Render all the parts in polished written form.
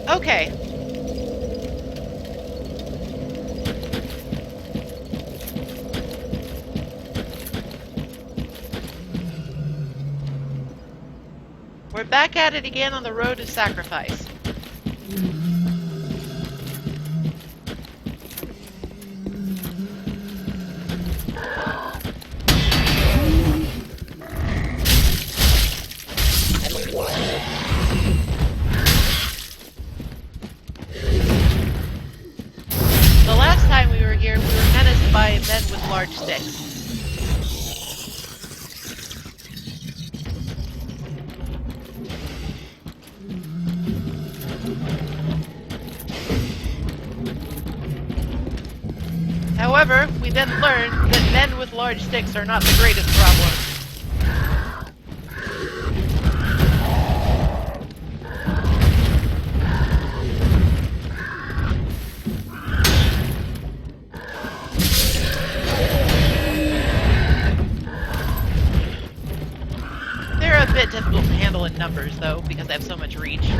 Okay. We're back at it again on the road to sacrifice. The last time we were here, we were menaced by men with large sticks. However, we then learned that men with large sticks are not the greatest problem. They're a bit difficult to handle in numbers, though, because they have so much reach.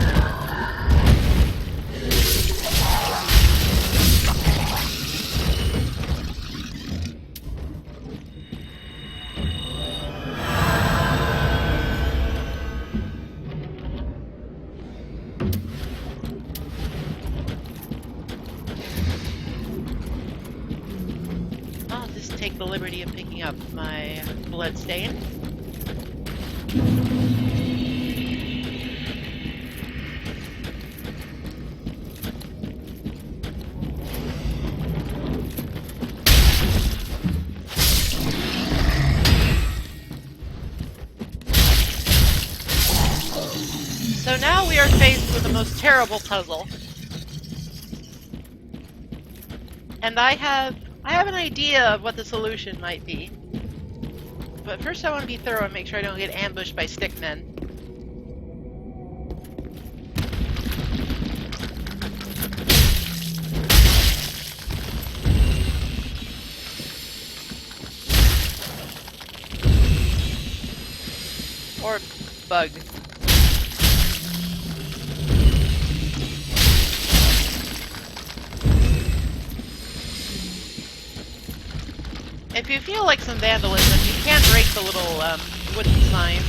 I'll just take the liberty of picking up my blood stain. So now we are faced with the most terrible puzzle. And I have an idea of what the solution might be. But first I want to be thorough and make sure I don't get ambushed by stickmen. Or bug. If you feel like some vandalism, you can break the little wooden sign.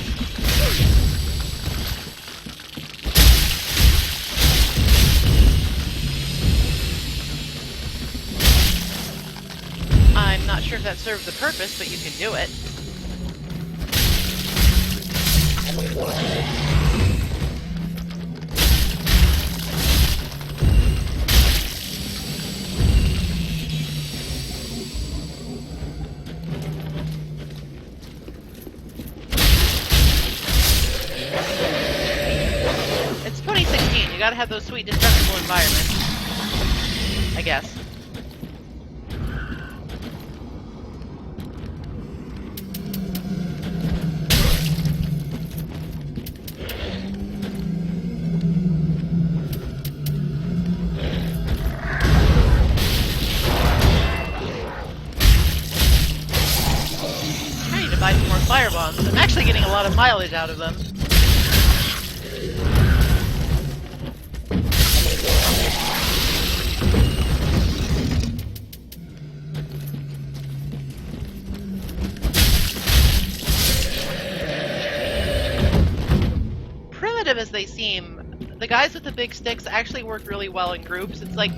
I'm not sure if that serves the purpose, but you can do it. It's 2016, you gotta have those sweet destructible environments. I guess. I need to buy some more fire bombs. I'm actually getting a lot of mileage out of them. Primitive as they seem, the guys with the big sticks actually work really well in groups. It's like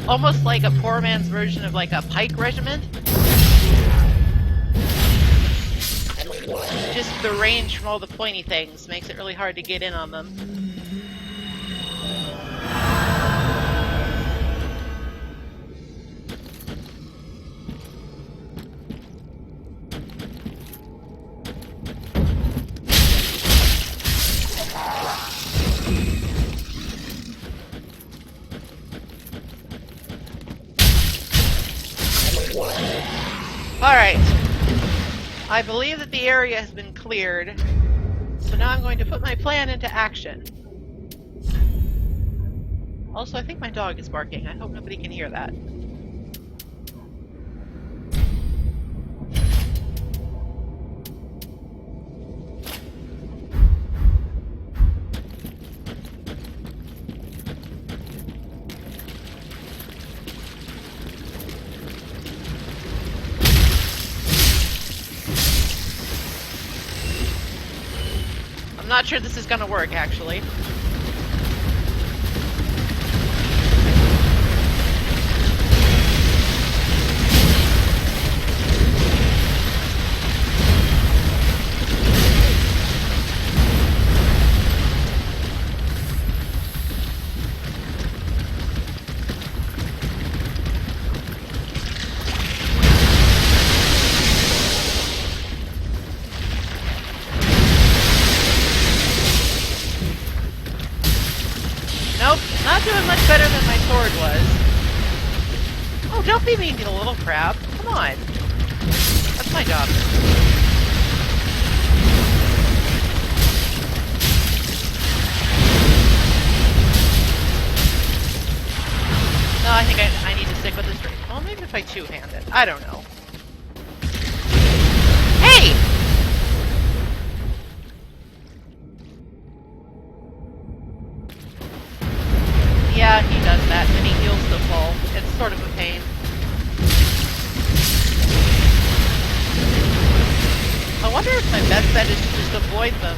almost like a poor man's version of like a pike regiment. Just the range from all the pointy things makes it really hard to get in on them. Alright. I believe that the area has been cleared, so now I'm going to put my plan into action. Also, I think my dog is barking. I hope nobody can hear that. not sure this is gonna work, actually. Nope, not doing much better than my sword was. Oh, don't be mean to the little crab. Come on. That's my job. No, I think I need to stick with the straight. Well, maybe if I two-hand it. I don't know. Hey! Yeah, he does that, and he heals the fall. It's sort of a pain. I wonder if my best bet is to just avoid them.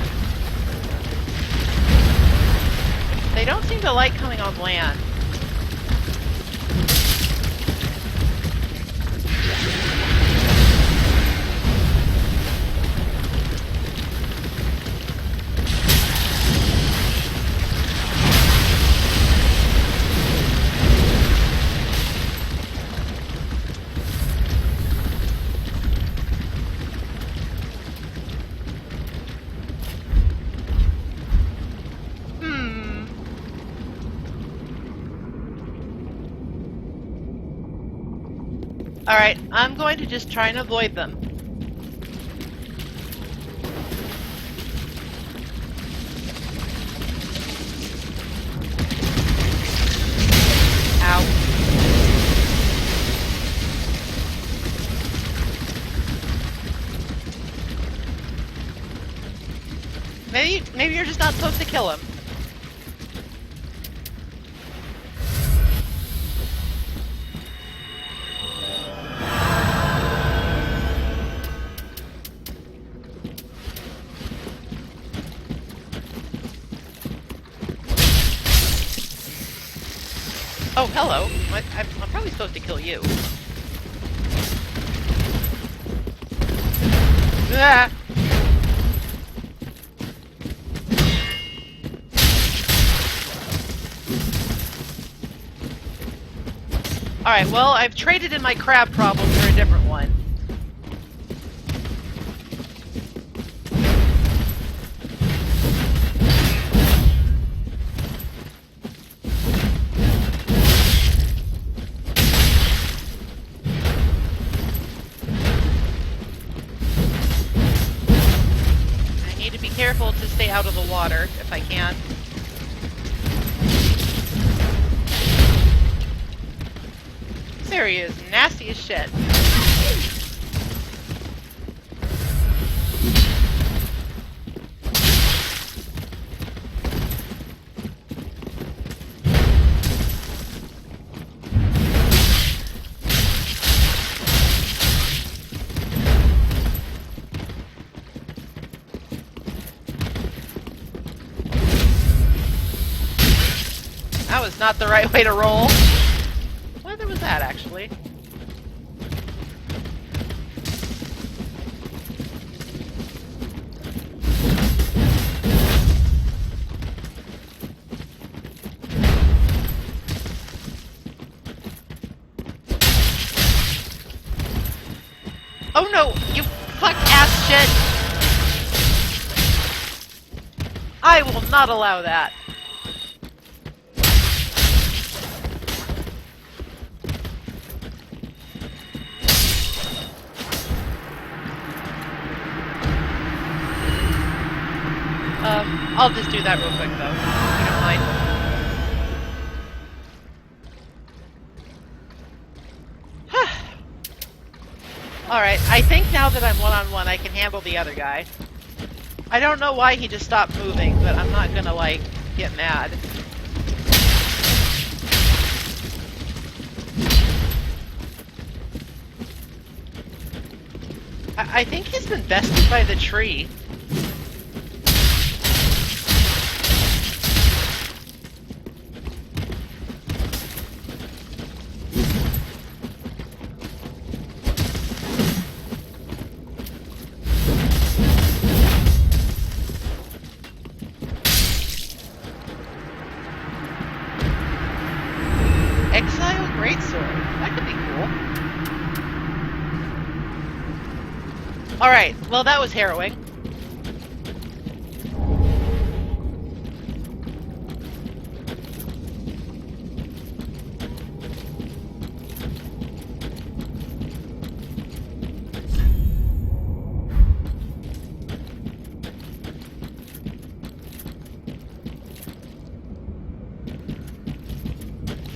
They don't seem to like coming on land. Alright, I'm going to just try and avoid them. Ow. Maybe you're just not supposed to kill him. Oh, hello. I'm probably supposed to kill you. Ah! Alright, well, I've traded in my crab problem for a different one. Careful to stay out of the water, if I can. This area is nasty as shit. That was not the right way to roll. Whether was that, actually? Oh no! You fuck ass shit! I will not allow that. I'll just do that real quick, though, if you don't mind. Alright, I think now that I'm one-on-one, I can handle the other guy. I don't know why he just stopped moving, but I'm not gonna, like, get mad. I think he's been bested by the tree. Alright, well that was harrowing.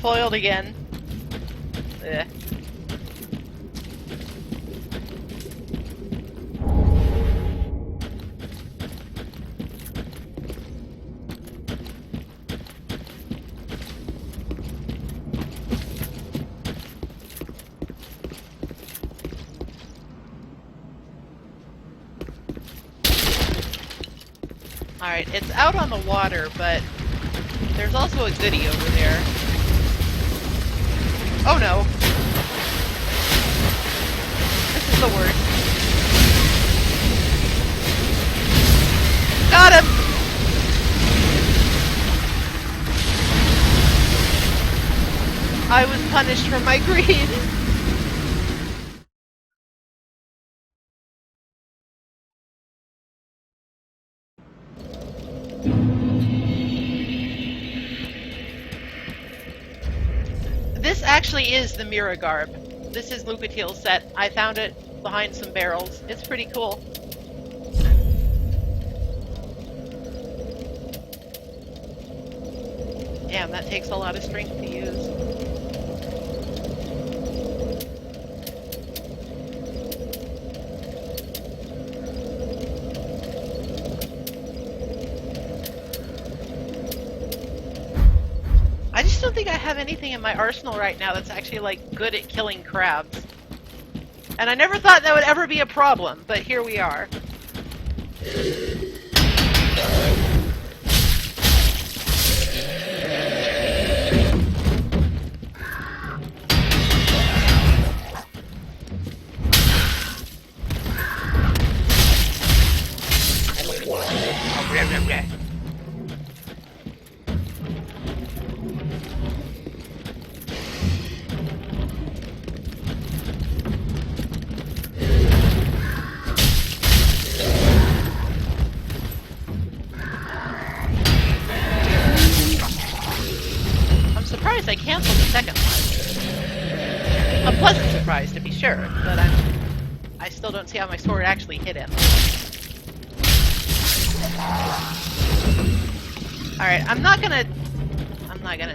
Foiled again. Ugh. Alright, it's out on the water, but there's also a goodie over there. Oh no! This is the worst. Got him! I was punished for my greed. This actually is the Mira garb. This is Lucatiel's set. I found it behind some barrels. It's pretty cool. Damn, that takes a lot of strength to use. I just don't think I have anything in my arsenal right now that's actually, like, good at killing crabs. And I never thought that would ever be a problem, but here we are. I canceled the second one. A pleasant surprise, to be sure, but I still don't see how my sword actually hit him. Alright, I'm not gonna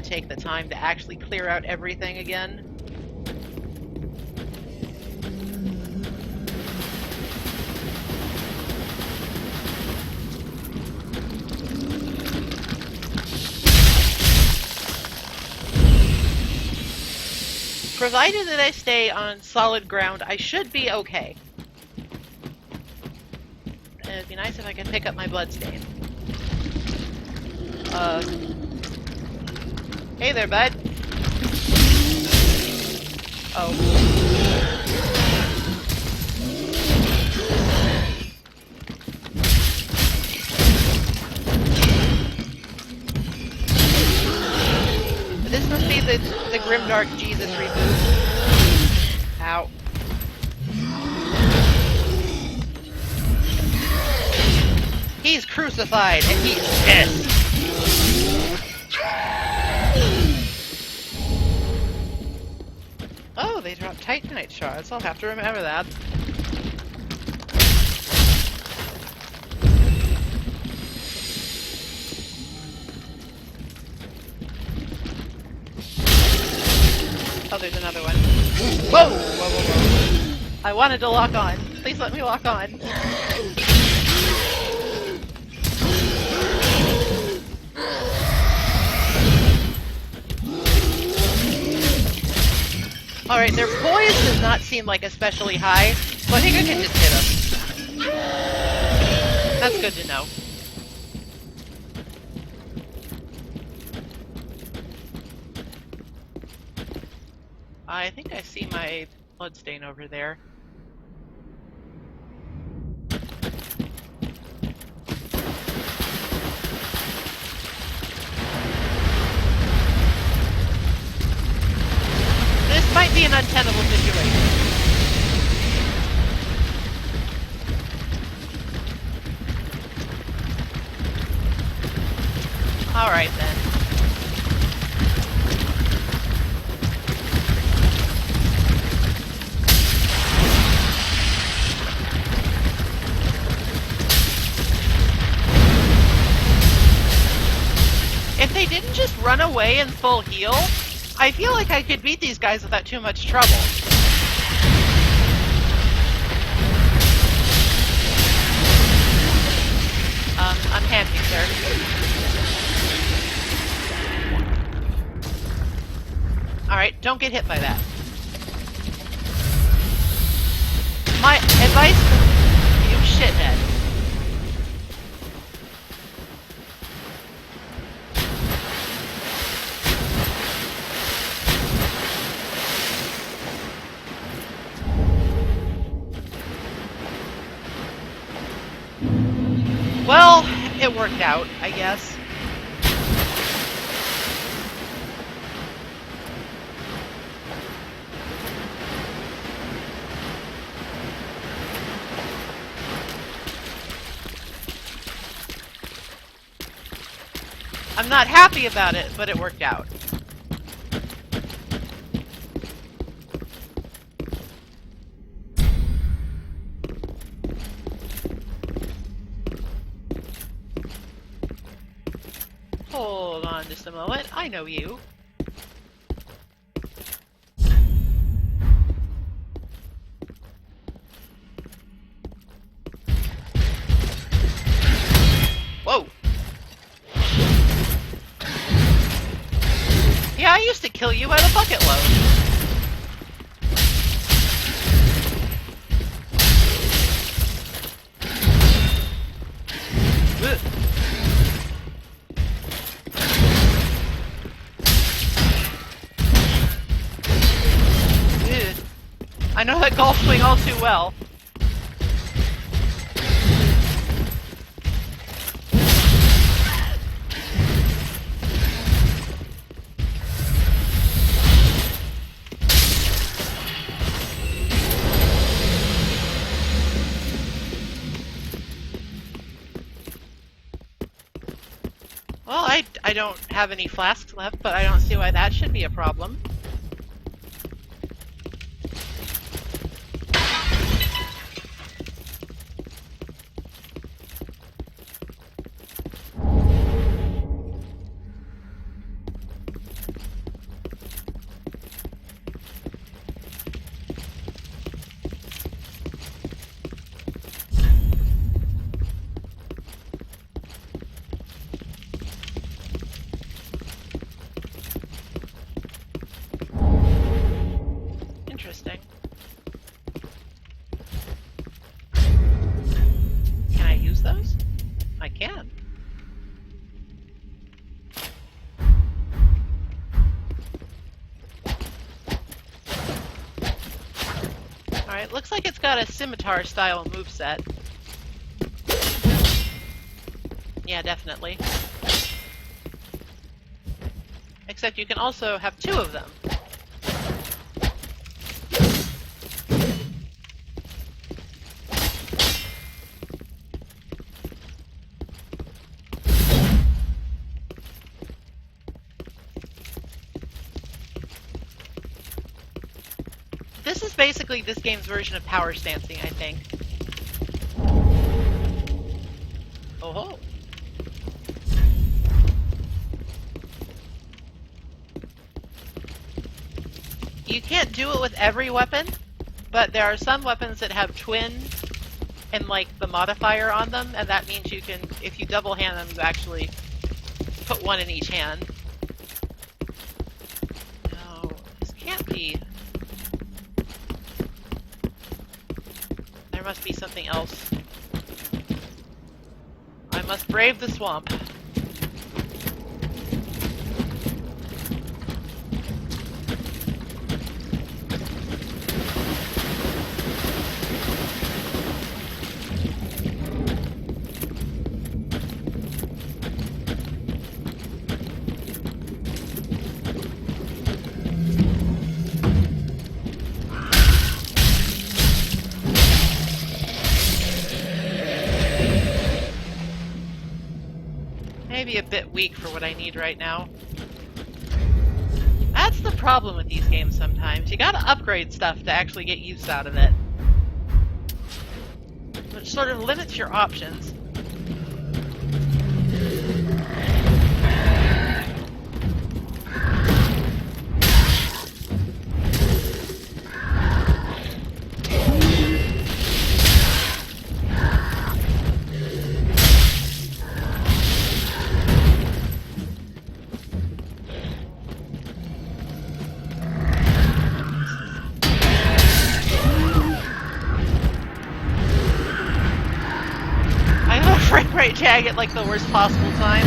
take the time to actually clear out everything again. Provided that I stay on solid ground, I should be okay. It'd be nice if I could pick up my bloodstain. Hey there, bud. Oh. This must be the Grimdark Jesus reboot. Ow. He's crucified and he's pissed. Oh, they dropped Titanite shards. I'll have to remember that. Oh, there's another one. Whoa! Whoa, whoa, whoa. I wanted to lock on. Please let me lock on. Alright, their poise does not seem like especially high, so I think I can just hit them. That's good to know. I think I see my bloodstain over there. This might be an untenable situation. didn't just run away in full heal, I feel like I could beat these guys without too much trouble. I'm happy, sir. Alright, don't get hit by that. My advice, you shithead. Well, it worked out, I guess. I'm not happy about it, but it worked out. Hold on just a moment. I know you. Whoa. Yeah, I used to kill you at a bucket load. Ugh. I know that golf swing all too well. Well, I don't have any flasks left, but I don't see why that should be a problem. Interesting. Can I use those? I can. Alright, looks like it's got a scimitar style moveset. Yeah, definitely. Except you can also have two of them. This is basically this game's version of power stancing, I think. Oh ho! You can't do it with every weapon, but there are some weapons that have twin and like the modifier on them, and that means you can, if you double hand them, you actually put one in each hand. No, this can't be. There must be something else. I must brave the swamp. Maybe a bit weak for what I need right now. That's the problem with these games sometimes. You gotta upgrade stuff to actually get use out of it. Which sort of limits your options. right, Jag, at like the worst possible time.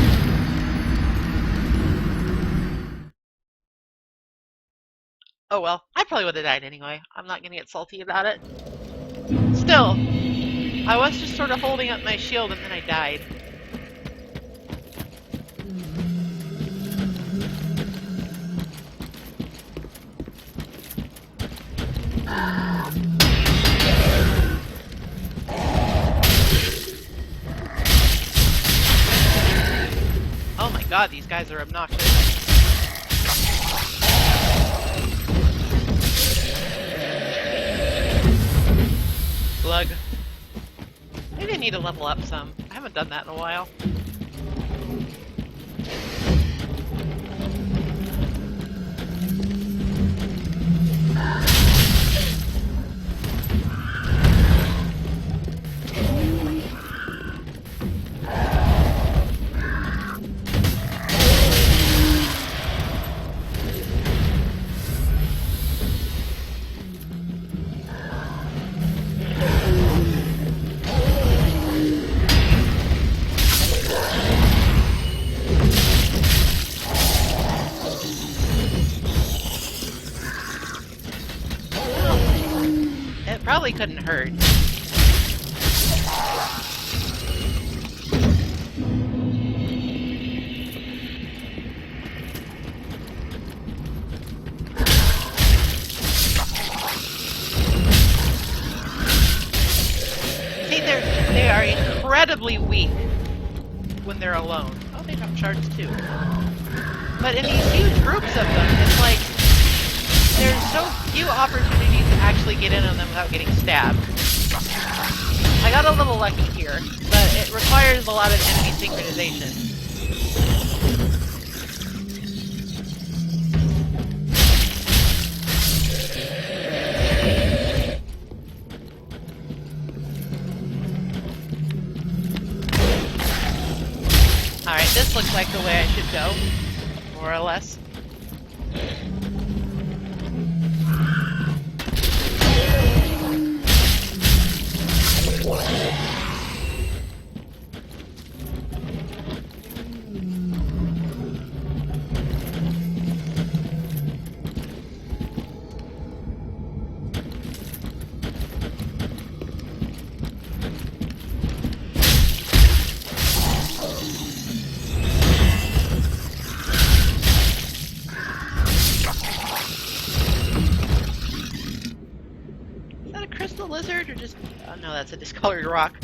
Oh well, I probably would have died anyway. I'm not gonna get salty about it. Still, I was just sort of holding up my shield and then I died. Oh my god, these guys are obnoxious. Glug. Maybe I need to level up some. I haven't done that in a while. Probably couldn't hurt. See, they are incredibly weak when they're alone. Oh, they drop shards too. But in these huge groups of them, it's like there's so few opportunities to actually get in on them without getting stabbed. I got a little lucky here, but it requires a lot of enemy synchronization. Alright, this looks like the way I should go, more or less. Lizard or just... oh no, that's a discolored rock.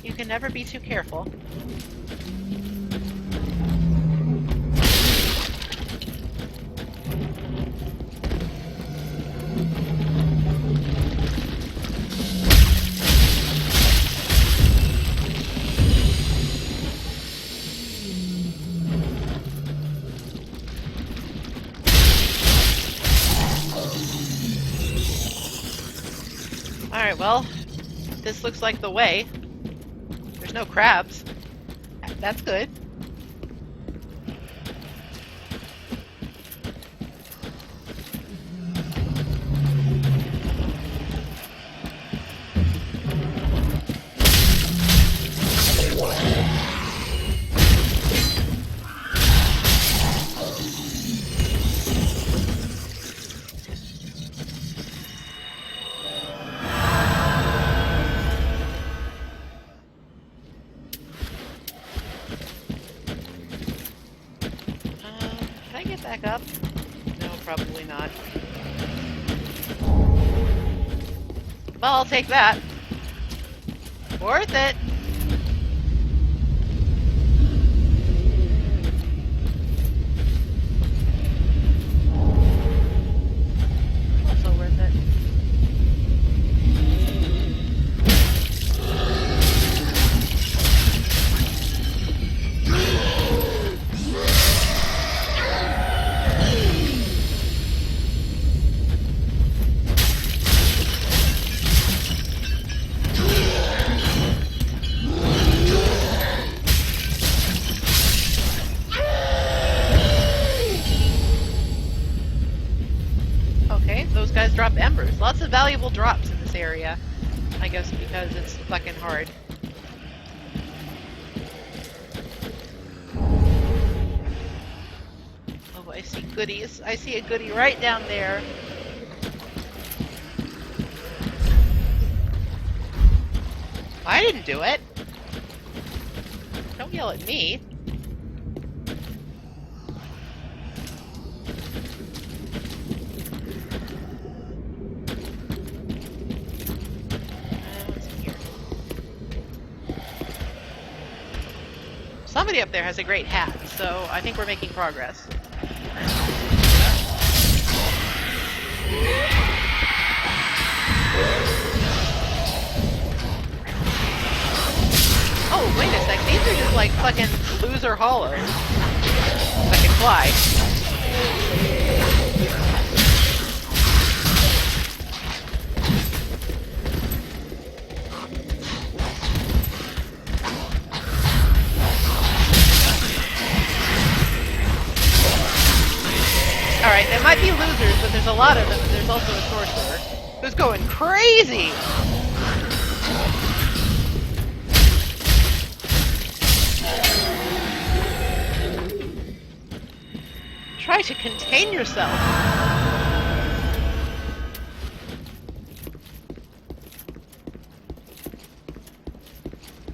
You can never be too careful. Alright, well, this looks like the way. There's no crabs. That's good. Back up? No, probably not. Well, I'll take that. Worth it. Also worth it. Those guys drop embers. Lots of valuable drops in this area. I guess because it's fucking hard. I see goodies. I see a goodie right down there. I didn't do it. Don't yell at me. What's in here? Somebody up there has a great hat, so I think we're making progress. Oh, wait a sec. These are just like fucking loser hollows. I can fly. Alright, there might be losers, but there's a lot of them, and there's also a sorcerer who's going crazy! Try to contain yourself.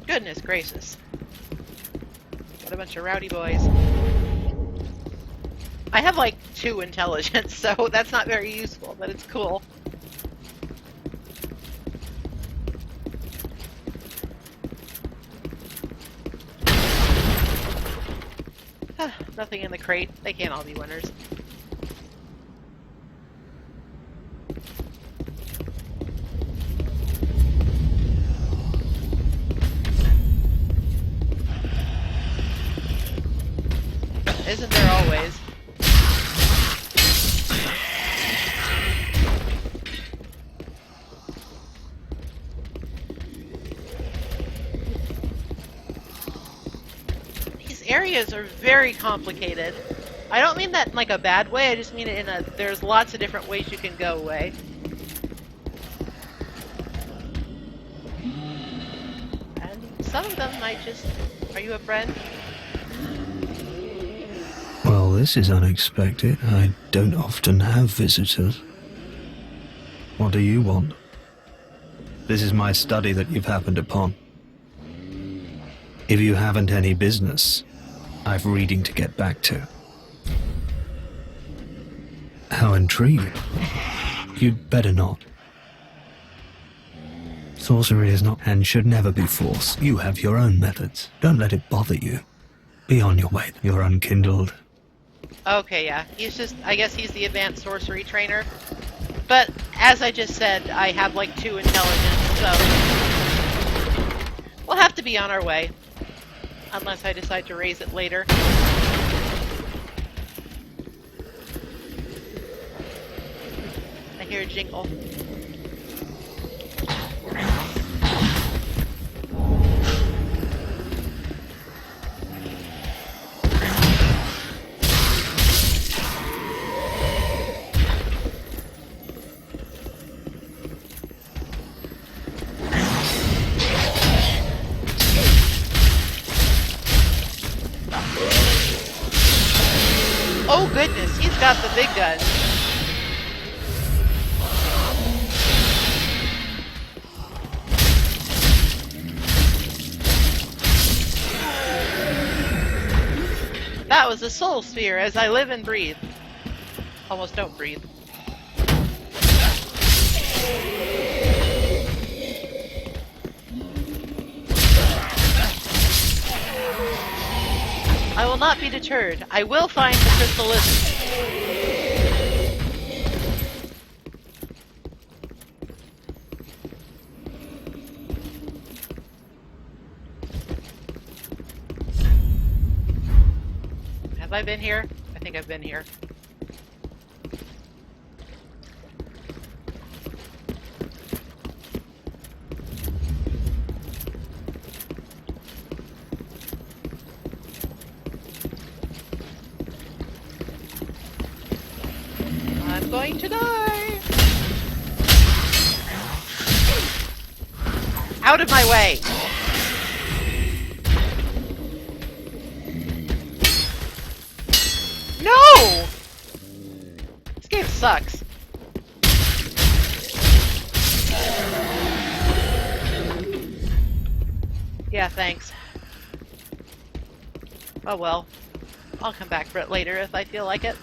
Goodness gracious. What a bunch of rowdy boys. I have like 2 intelligence, so that's not very useful, but it's cool. Nothing in the crate. They can't all be winners. Isn't there always? Areas are very complicated. I don't mean that in like a bad way, I just mean it in a there's lots of different ways you can go way. And some of them might just... Are you a friend? Well, this is unexpected. I don't often have visitors. What do you want? This is my study that you've happened upon. If you haven't any business, I've reading to get back to. How intriguing. You'd better not. Sorcery is not and should never be forced. You have your own methods. Don't let it bother you. Be on your way. You're unkindled. Okay, yeah. He's just... I guess he's the advanced sorcery trainer. But, as I just said, I have like 2 intelligence, so... We'll have to be on our way. Unless I decide to raise it later. I hear a jingle. Oh goodness, he's got the big gun. That was a soul sphere as I live and breathe. Almost don't breathe. I will not be deterred. I will find the crystal lizard. Have I been here? I think I've been here. I'm going to die! Out of my way! No! sucks. Yeah, thanks. Oh well. I'll come back for it later if I feel like it.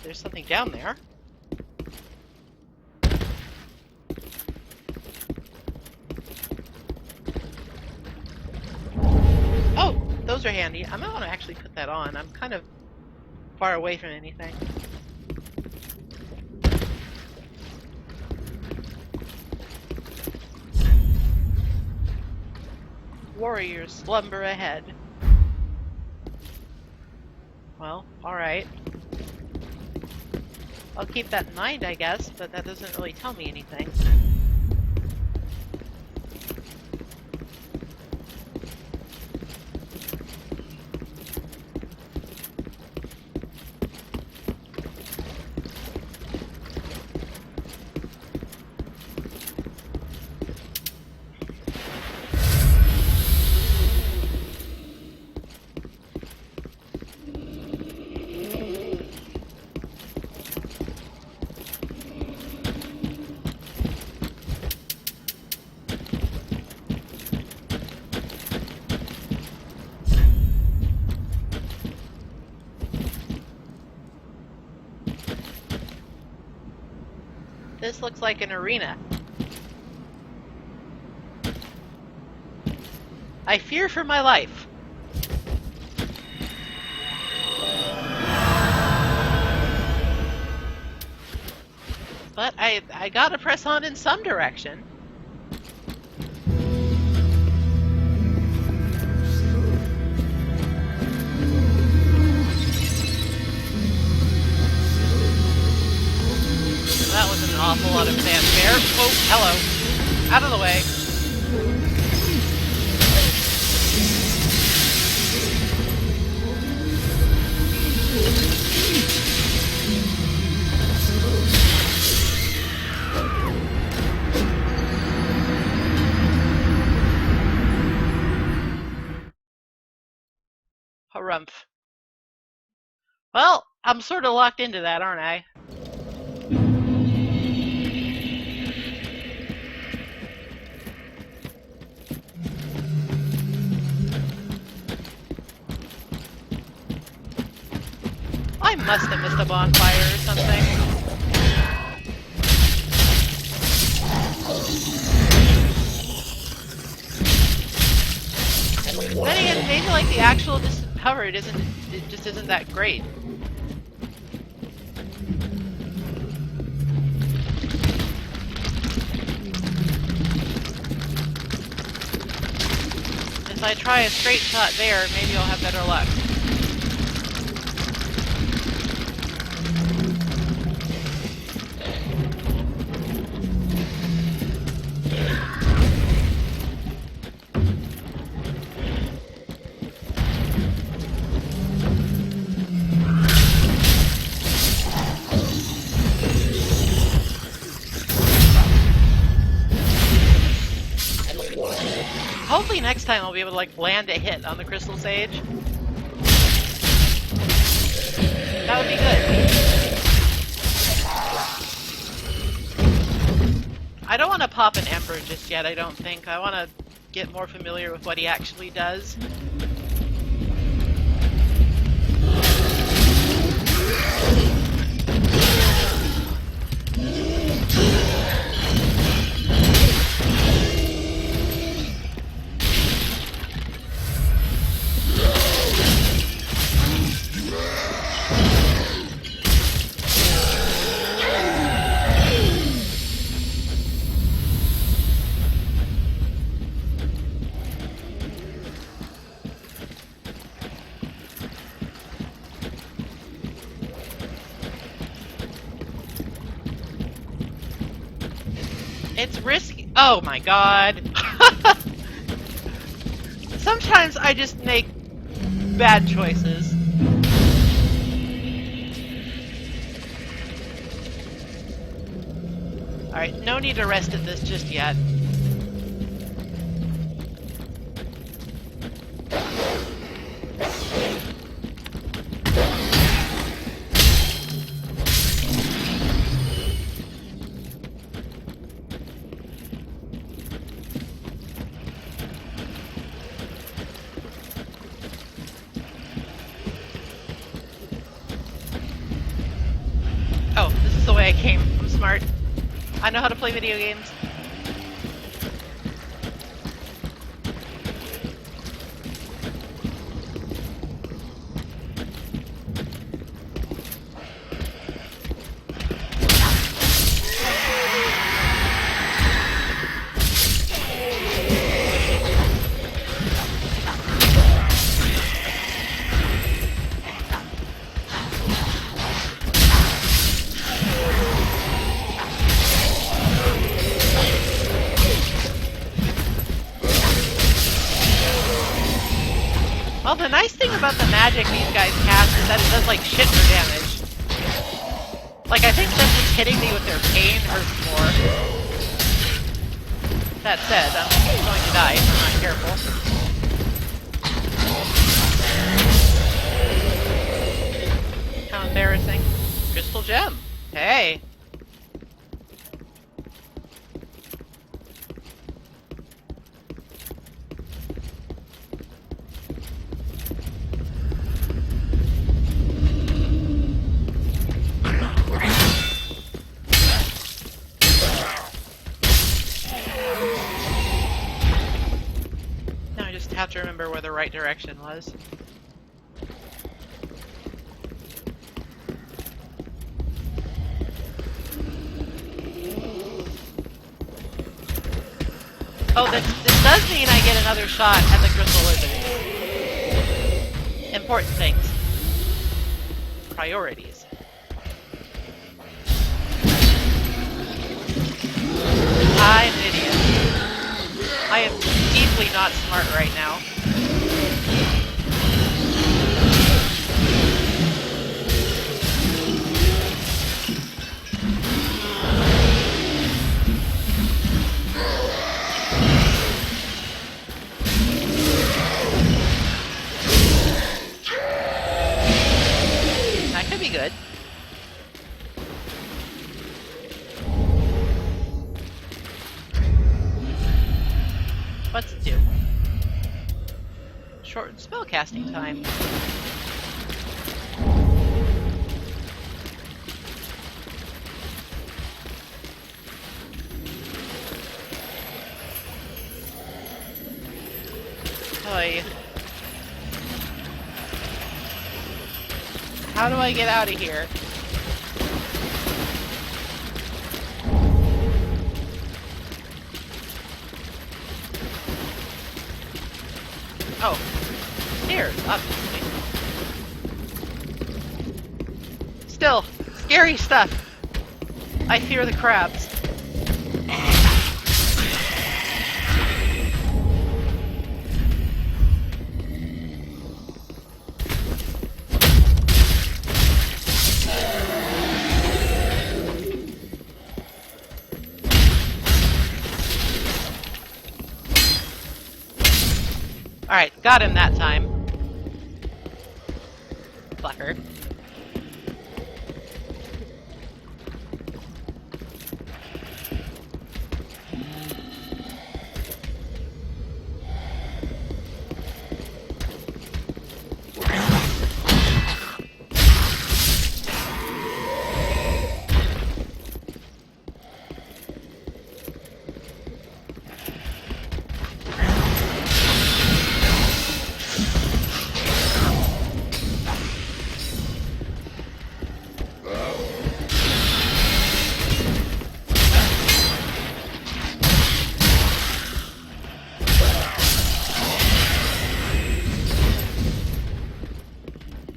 There's something down there. Oh, those are handy. I might want to actually put that on. I'm kind of far away from anything. Warriors slumber ahead. Well, alright. I'll keep that in mind, I guess, but that doesn't really tell me anything. This looks like an arena. I fear for my life. But I gotta press on in some direction. That wasn't an awful lot of fanfare. Oh, hello. Out of the way. Harumph. Well, I'm sort of locked into that, aren't I? I must have missed a bonfire or something. Then again, maybe like the actual cover it just isn't that great. If I try a straight shot there, maybe I'll have better luck. Hopefully next time I'll be able to like land a hit on the Crystal Sage. That would be good. I don't want to pop an Ember just yet, I don't think. I want to get more familiar with what he actually does. It's risky. Oh my god. Sometimes I just make bad choices. Alright, no need to rest at this just yet. Oh, this is the way I came. I'm smart. I know how to play video games. Well, the nice thing about the magic these guys cast is that it does, like, shit for damage. Like, I think them just hitting me with their pain hurts more. That said, I'm going to die if I'm not careful. How embarrassing. Crystal gem. Hey. Have to remember where the right direction was. Oh, this does mean I get another shot at the crystal lizard. Important things. Priorities. I'm an idiot. I am deeply not smart right now. That could be good. Let's do. Shorten spellcasting time. Oy. How do I get out of here? Oh, stairs, obviously. Still, scary stuff. I fear the crabs. Alright, got him that time. Fucker.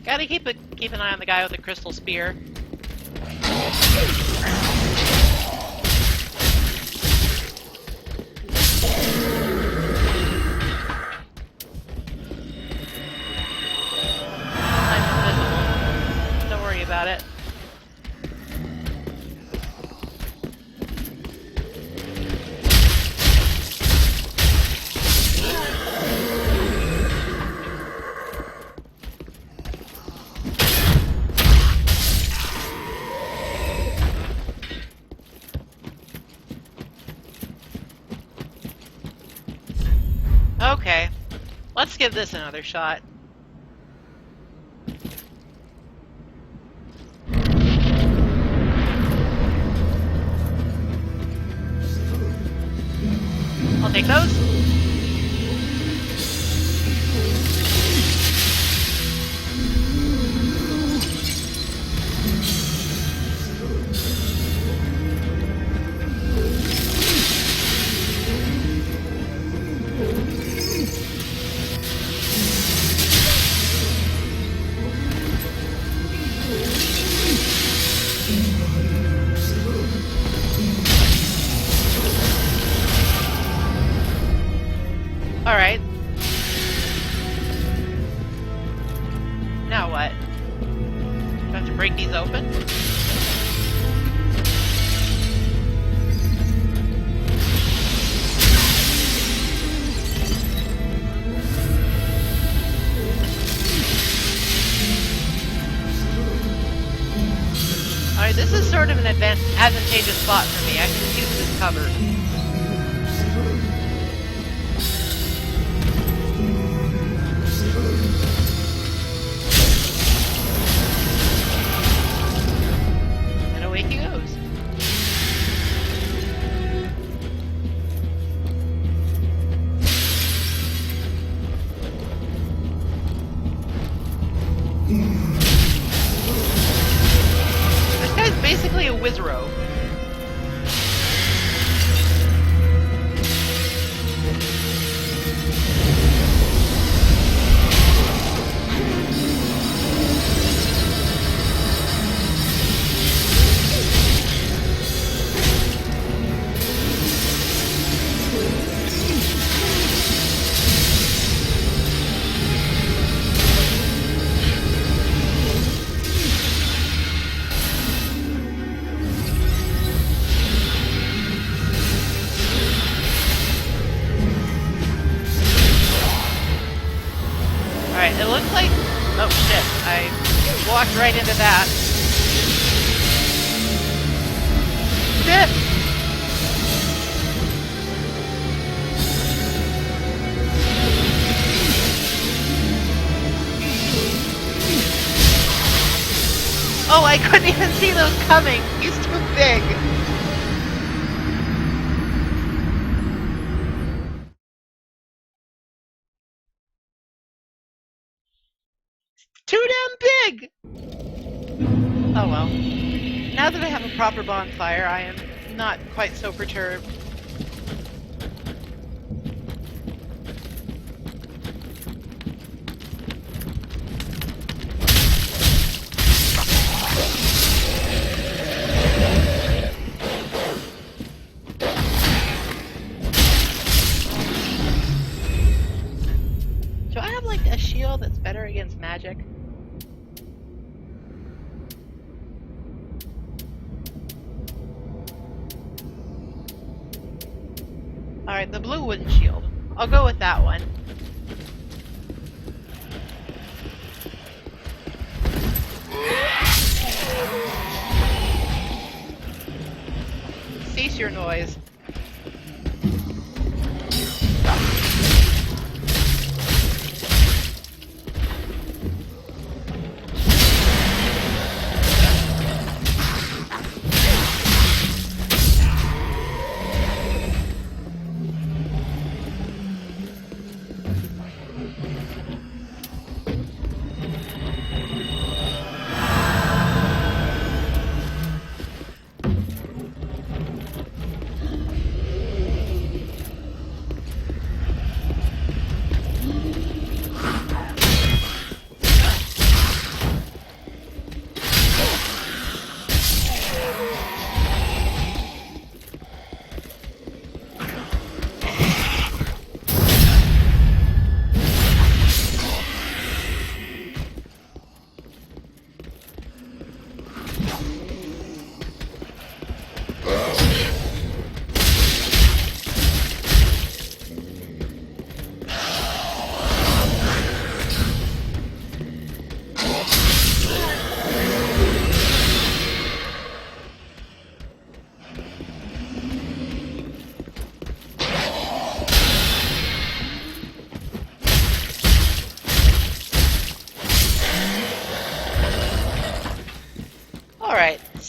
Gotta keep an eye on the guy with the crystal spear. give this another shot. I'll take those. Alright. Now what? Do I have to break these open? Alright, this is sort of an advantageous spot for me. I can use this cover. And away he goes. This guy's basically a Wizrow. Alright, it looks like... Oh shit, I walked right into that. Shit! Oh, I couldn't even see those coming! He's too big! Too damn big! Oh well. Now that I have a proper bonfire, I am not quite so perturbed. Do I have like a shield that's better against magic? Alright, the blue wooden shield. I'll go with that one. Cease your noise.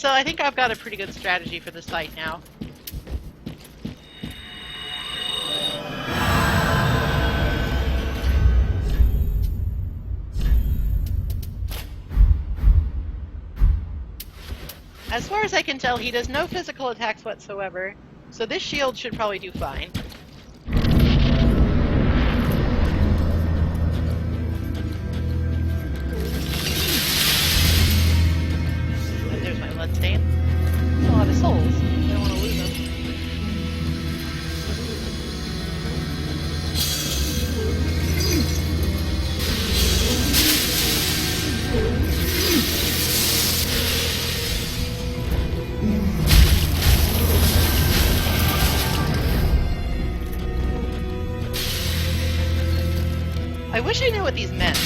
So I think I've got a pretty good strategy for this fight now. As far as I can tell, he does no physical attacks whatsoever, so this shield should probably do fine. And there's my bloodstain. A lot of souls. I don't want to lose them. I wish I knew what these meant.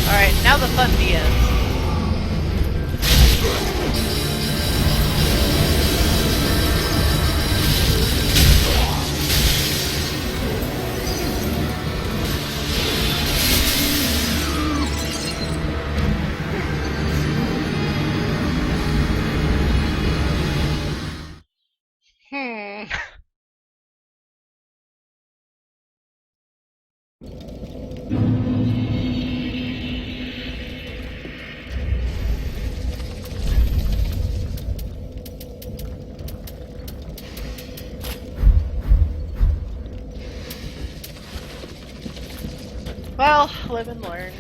Alright, now the fun begins. Well, live and learn.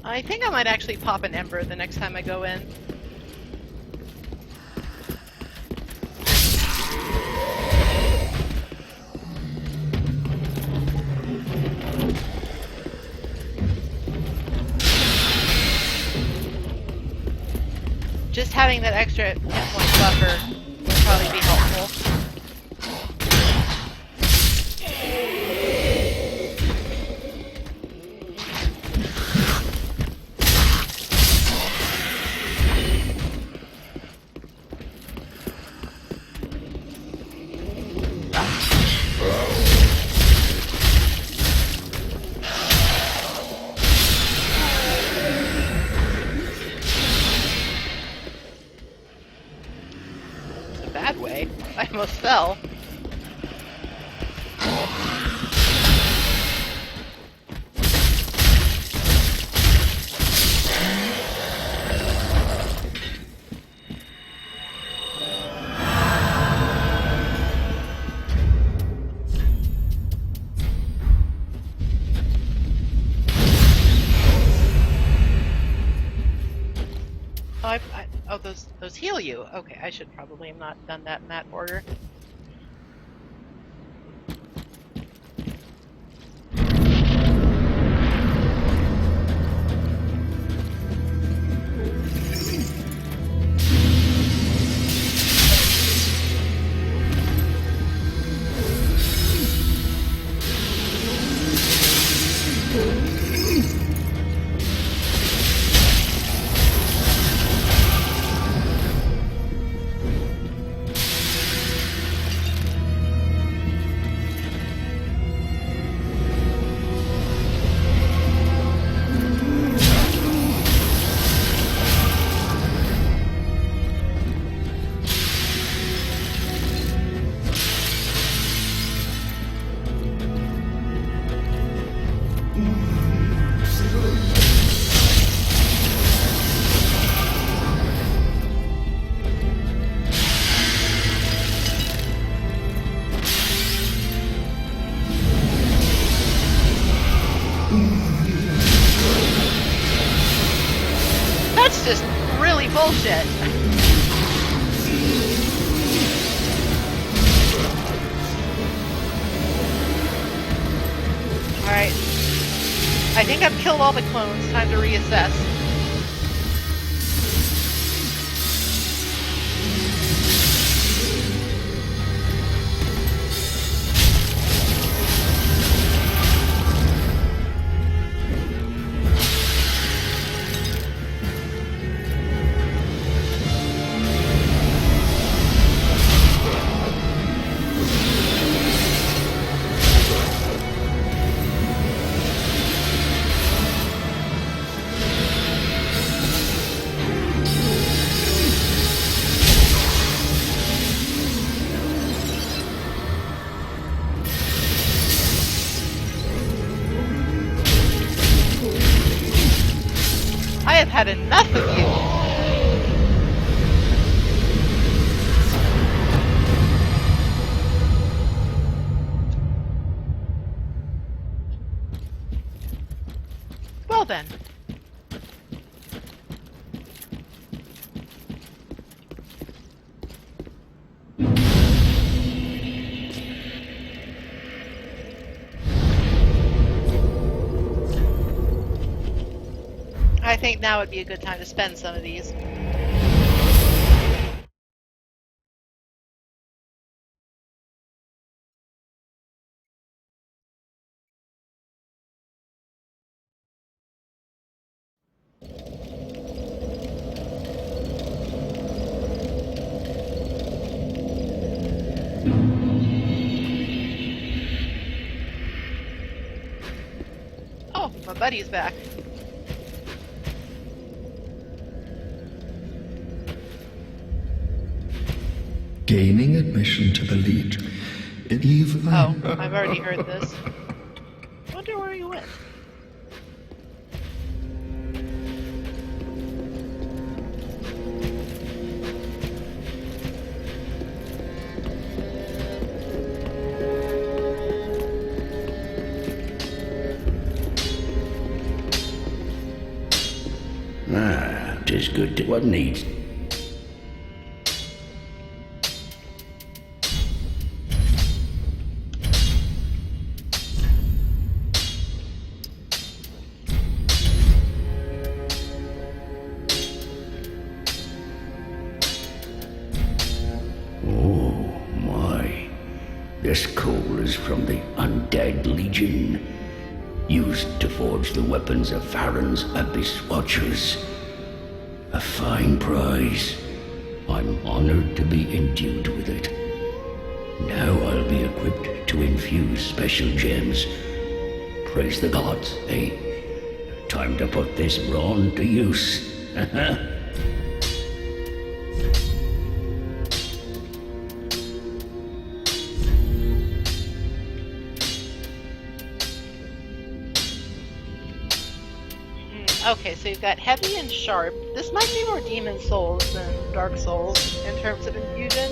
I think I might actually pop an ember the next time I go in. Just having that extra hit point buffer would probably be helpful. Bad way. I almost fell. Oh, those heal you. Okay, I should probably have not done that in that order. That's just really bullshit. Alright. I think I've killed all the clones. Time to reassess. I have had enough of you. Well then. I think now would be a good time to spend some of these. Oh, my buddy's back. Gaining admission to the Legion. Oh, I've already heard this. Wonder where you went. Tis good to what needs. This coal is from the undead Legion, used to forge the weapons of Farron's Abyss Watchers. A fine prize. I'm honored to be endued with it. Now I'll be equipped to infuse special gems. Praise the gods, eh? Time to put this brawn to use. Okay, so you've got heavy and sharp. This might be more demon souls than dark souls in terms of infusion.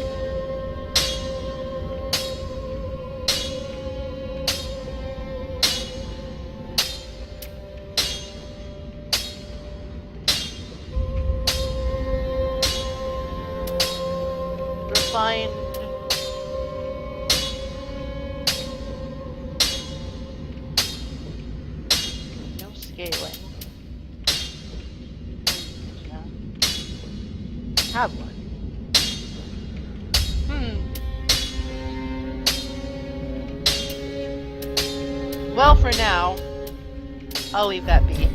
Refined. No scaling. Have one. Well, for now, I'll leave that be.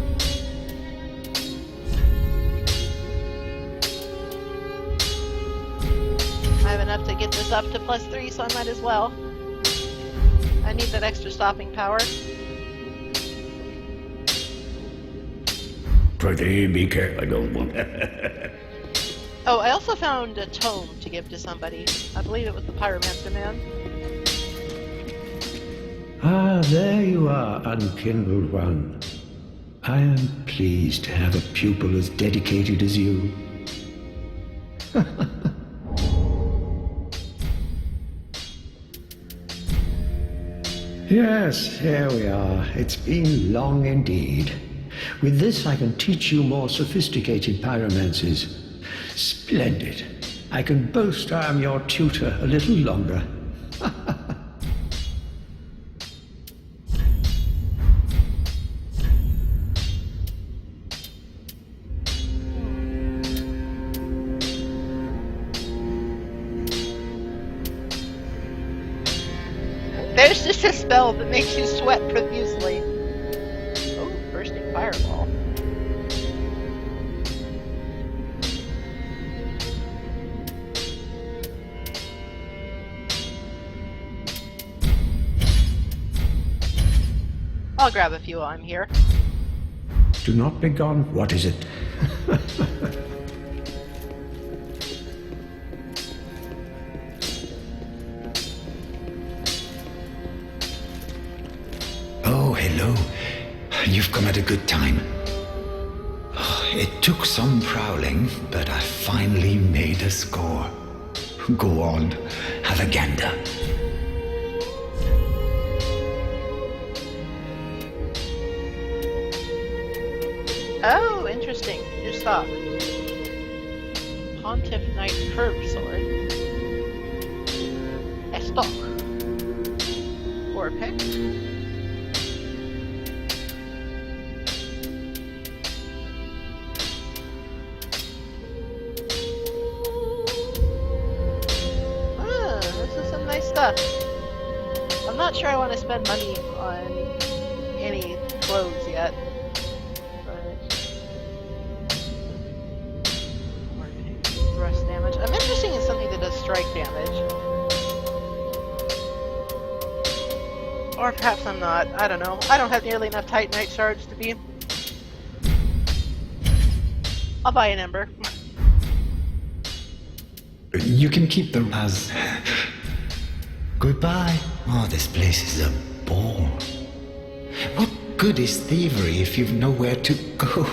I have enough to get this up to +3, so I might as well. I need that extra stopping power. Pretty be careful, I don't want. Oh, I also found a tome to give to somebody. I believe it was the Pyromancer Man. Ah, there you are, unkindled one. I am pleased to have a pupil as dedicated as you. Yes, here we are. It's been long indeed. With this, I can teach you more sophisticated pyromancies. Splendid. I can boast I am your tutor a little longer. There's just a spell that makes you sweat profusely. Oh, bursting fireball. I'll grab a few while I'm here. Do not be gone. What is it? Oh, hello. You've come at a good time. It took some prowling, but I finally made a score. Go on, have a gander. Oh, interesting. New stock. Pontiff Knight Curved Sword. A stock. Or a pick. This is some nice stuff. I'm not sure I want to spend money on any clothes yet. Thrust damage. I'm interested in something that does strike damage. Or perhaps I'm not. I don't know. I don't have nearly enough Titanite shards to be. I'll buy an ember. You can keep them as... Goodbye. Oh, this place is a bore. What good is thievery if you've nowhere to go?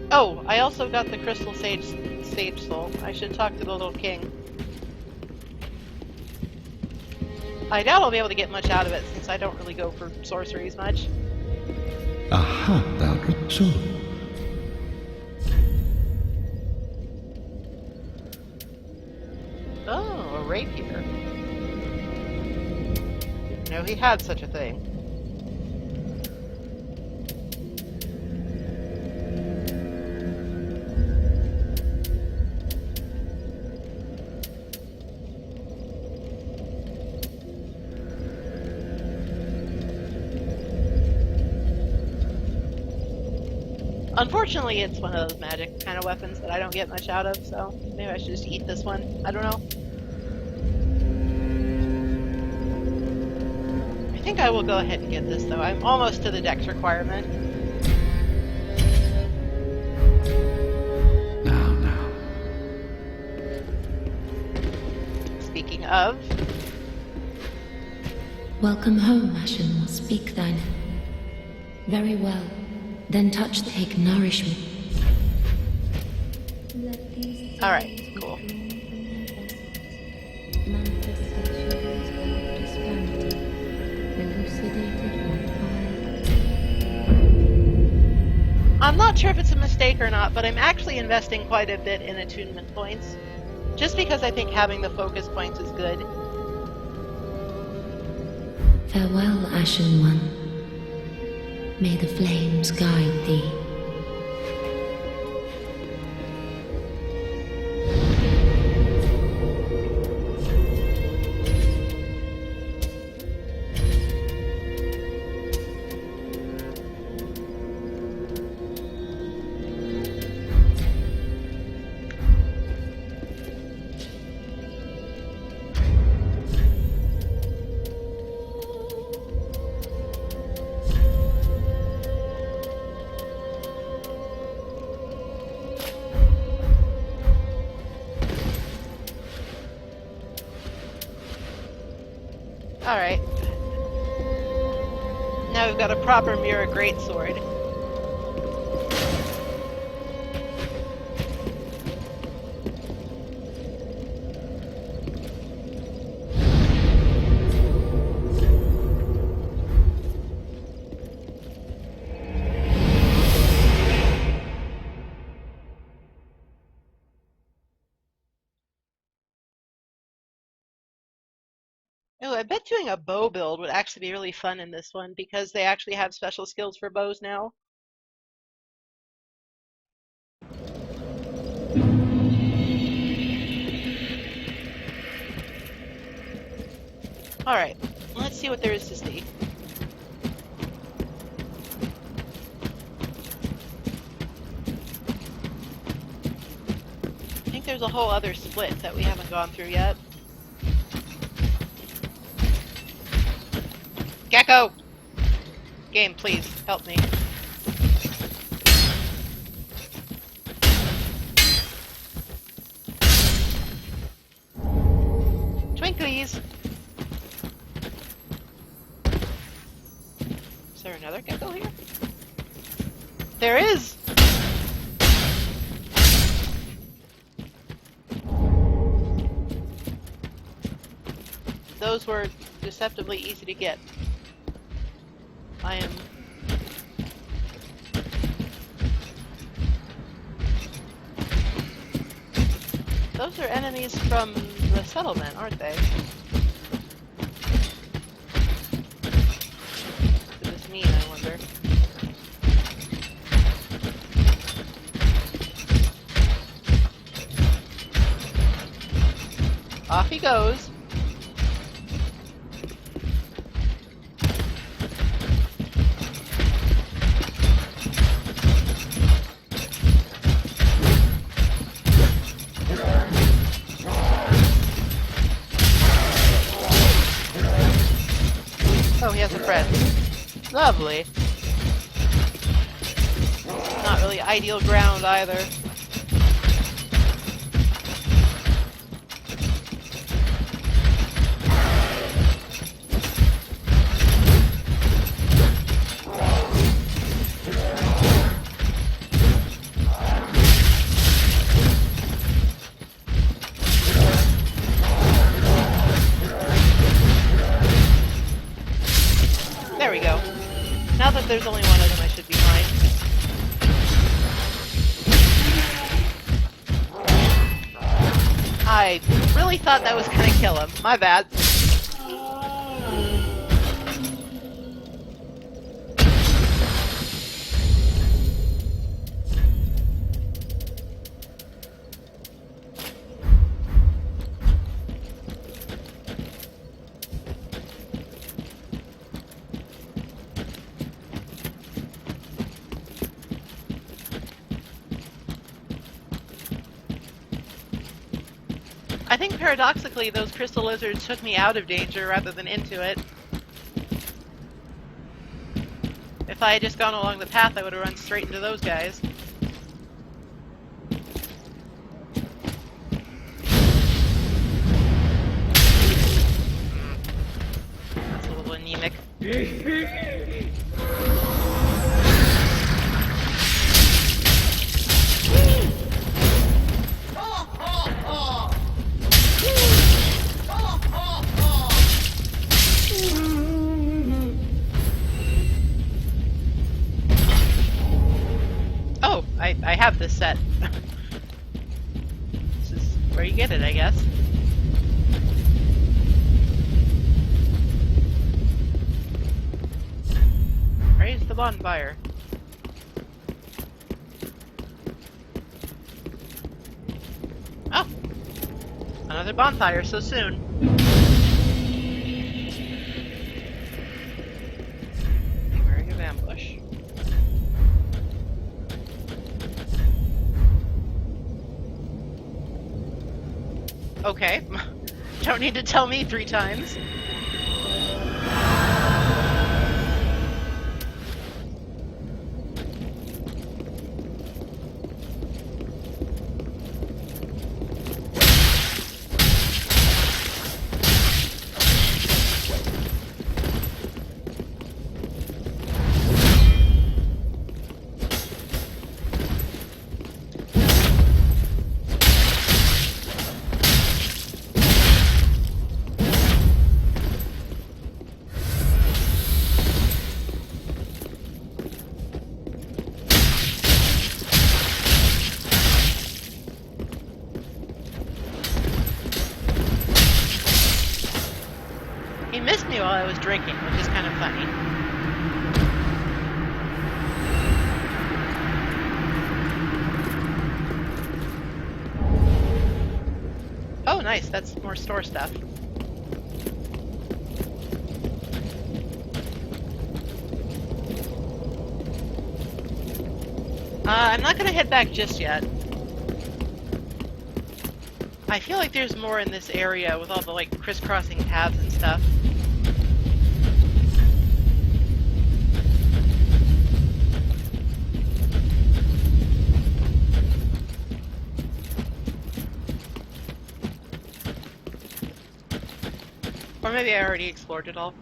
Oh, I also got the Crystal Sage Soul. I should talk to the little king. I doubt I'll be able to get much out of it since I don't really go for sorceries much. Aha, thou so. Oh, a rapier. Didn't know he had such a thing. Unfortunately, it's one of those magic kind of weapons that I don't get much out of, so maybe I should just eat this one. I don't know. I think I will go ahead and get this, though. I'm almost to the dex requirement. Now. Speaking of... Welcome home, Ashen. Speak then. Very well. Then touch the take nourishment. Alright, cool. I'm not sure if it's a mistake or not, but I'm actually investing quite a bit in attunement points. Just because I think having the focus points is good. Farewell, Ashen One. May the flames guide thee. Alright. Now we've got a proper mirror greatsword. Oh, I bet doing a bow build would actually be really fun in this one because they actually have special skills for bows now. Alright, let's see what there is to see. I think there's a whole other split that we haven't gone through yet. Gecko! Game, please, help me. Twinklies! Is there another gecko here? There is! Those were deceptively easy to get. I am... Those are enemies from the settlement, aren't they? What does this mean, I wonder? Off he goes. Oh, he has a friend. Lovely. Not really ideal ground either. There we go. Now that there's only one of them, I should be fine. I really thought that was gonna kill him. My bad. I think paradoxically those crystal lizards took me out of danger rather than into it. If I had just gone along the path, I would have run straight into those guys. That's a little anemic. Oh, I have this set. This is where you get it, I guess. Raise the bonfire. Oh! Another bonfire so soon. Wearing of ambush. Okay. Don't need to tell me 3 times. me while I was drinking, which is kind of funny. Oh, nice. That's more store stuff. I'm not going to head back just yet. I feel like there's more in this area with all the, like, crisscrossing paths and stuff. Or maybe I already explored it all.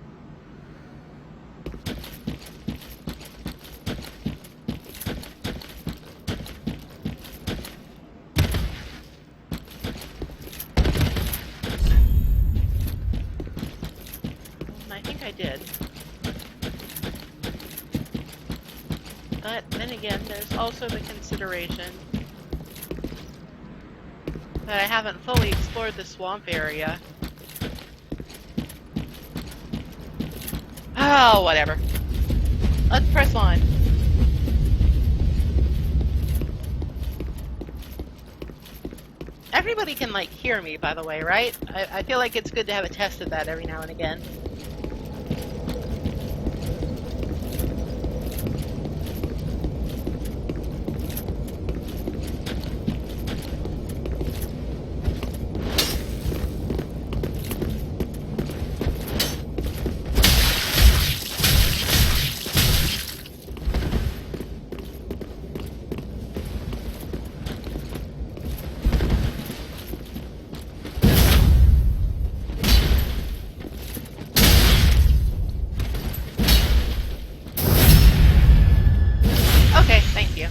I think I did. But then again, there's also the consideration that I haven't fully explored the swamp area. Oh, whatever. Let's press on. Everybody can, like, hear me, by the way, right? I feel like it's good to have a test of that every now and again. Okay, thank you.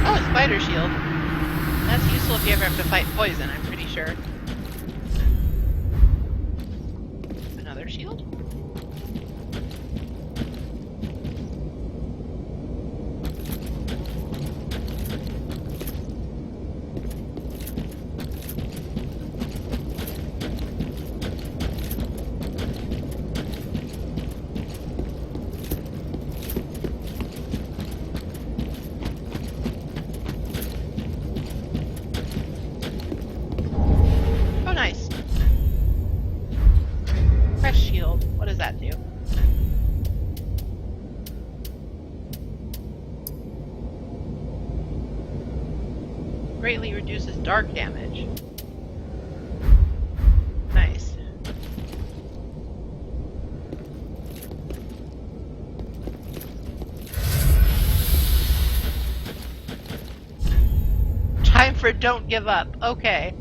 Oh, a spider shield. That's useful if you ever have to fight poison, I'm pretty sure. Another shield? Oh, nice. Fresh shield. What does that do? Greatly reduces dark damage. Nice. Time for don't give up. Okay.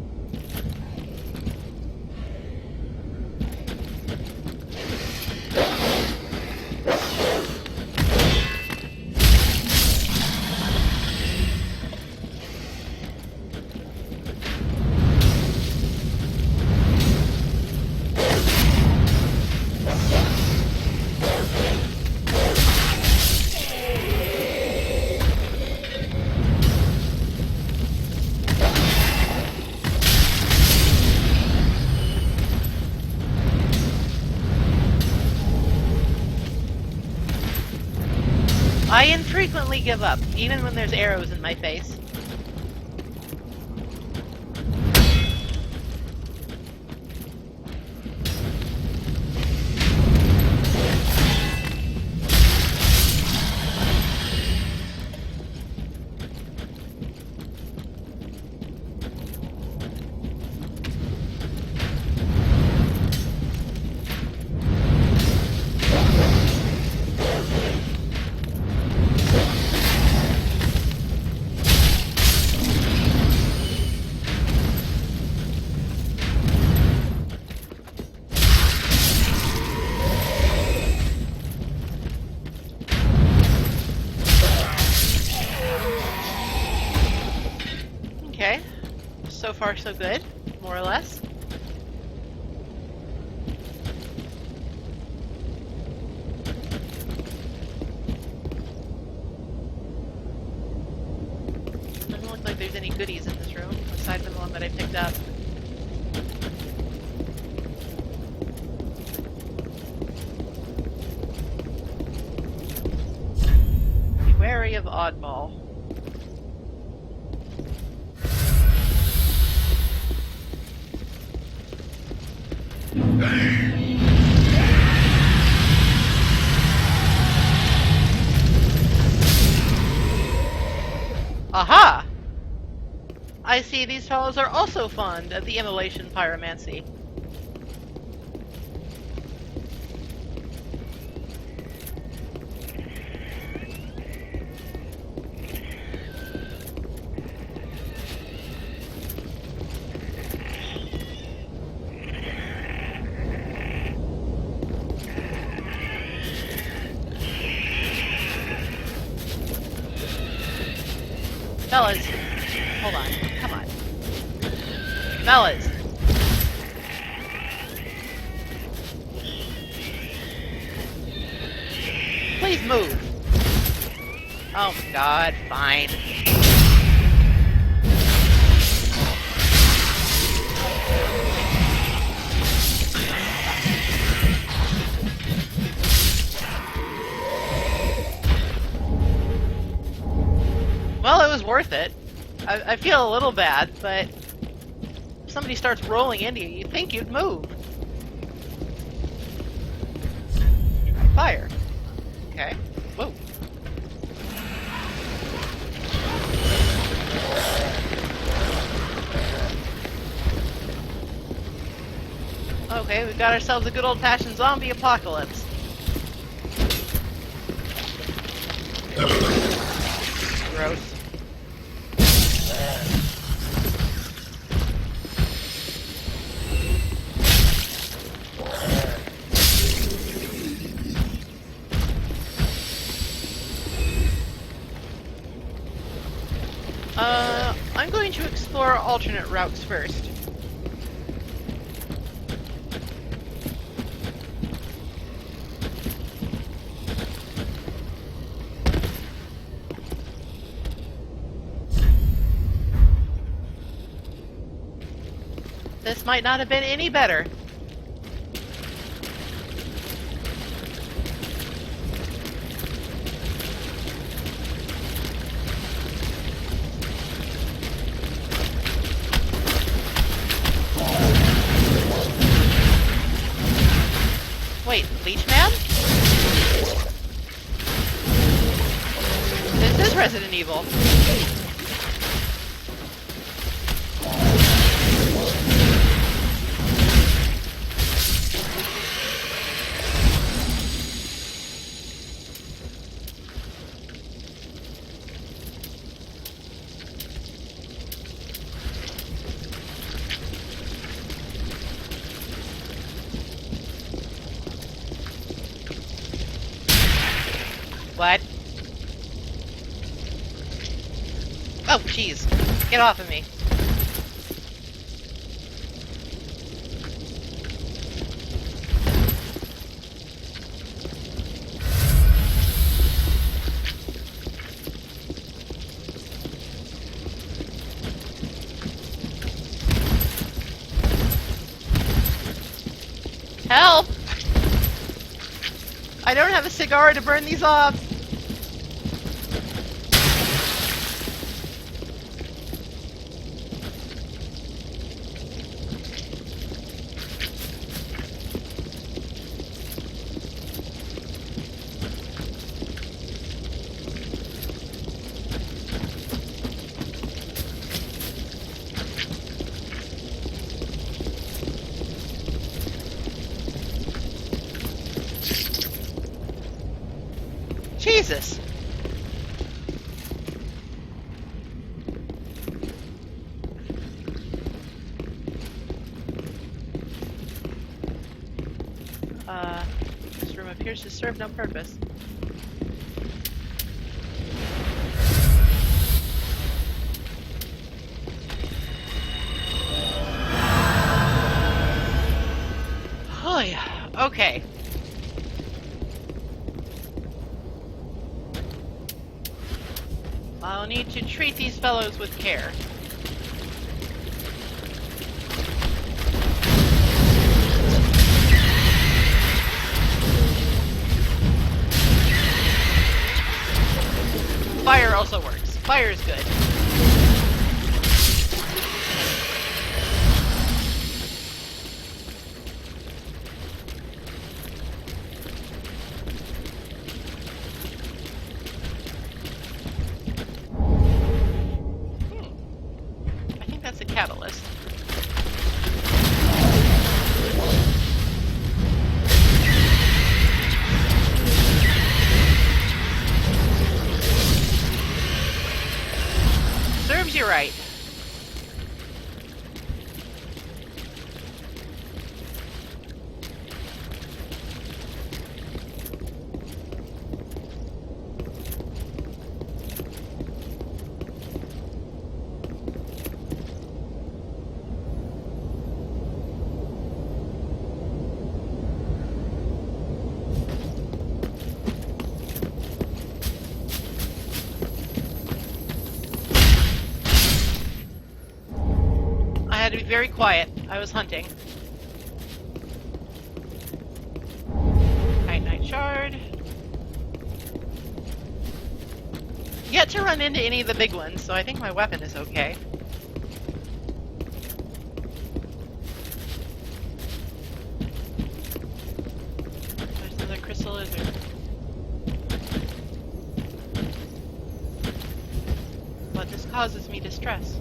I infrequently give up, even when there's arrows in my face. Okay. So far, so good, more or less. any goodies in this room, aside from the one that I picked up. Be wary of Oddball. Aha! I see these fellows are also fond of the immolation pyromancy. Fellas, hold on, come on. Fellas. Please move. Oh my god, fine. Well, it was worth it. I feel a little bad, but if somebody starts rolling into you, you'd think you'd move. Fire. Okay. Whoa. Okay, we've got ourselves a good old-fashioned zombie apocalypse. Gross. I'm going to explore alternate routes first. This might not have been any better. Wait, Leech Man? This is Resident Evil. What? Oh, jeez. Get off of me. Help! I don't have a cigar to burn these off. Jesus. This room appears to serve no purpose. Oh yeah, okay. I'll need to treat these fellows with care. Fire also works. Fire is good. I think that's a catalyst. Serves you right. I had to be very quiet. I was hunting. Titanite shard. Yet to run into any of the big ones, so I think my weapon is okay. There's another crystal lizard. But this causes me distress.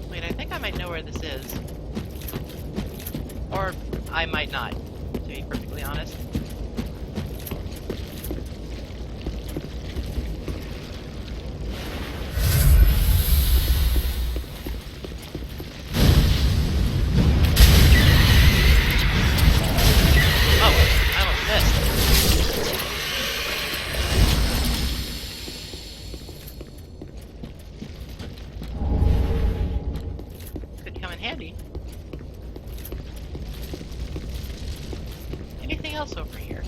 Wait, I think I might know where this is. Or I might not, to be perfectly honest. Oh, I almost missed. Could come in handy. Anything else over here?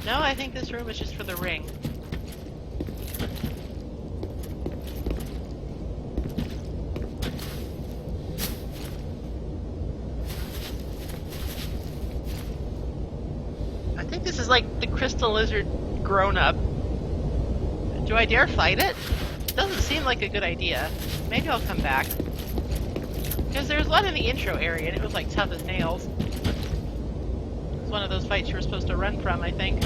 No, I think this room is just for the ring. I think this is like the crystal lizard grown up. Do I dare fight it? Doesn't seem like a good idea. Maybe I'll come back. Because there's one in the intro area and it was like tough as nails. It's one of those fights you were supposed to run from, I think.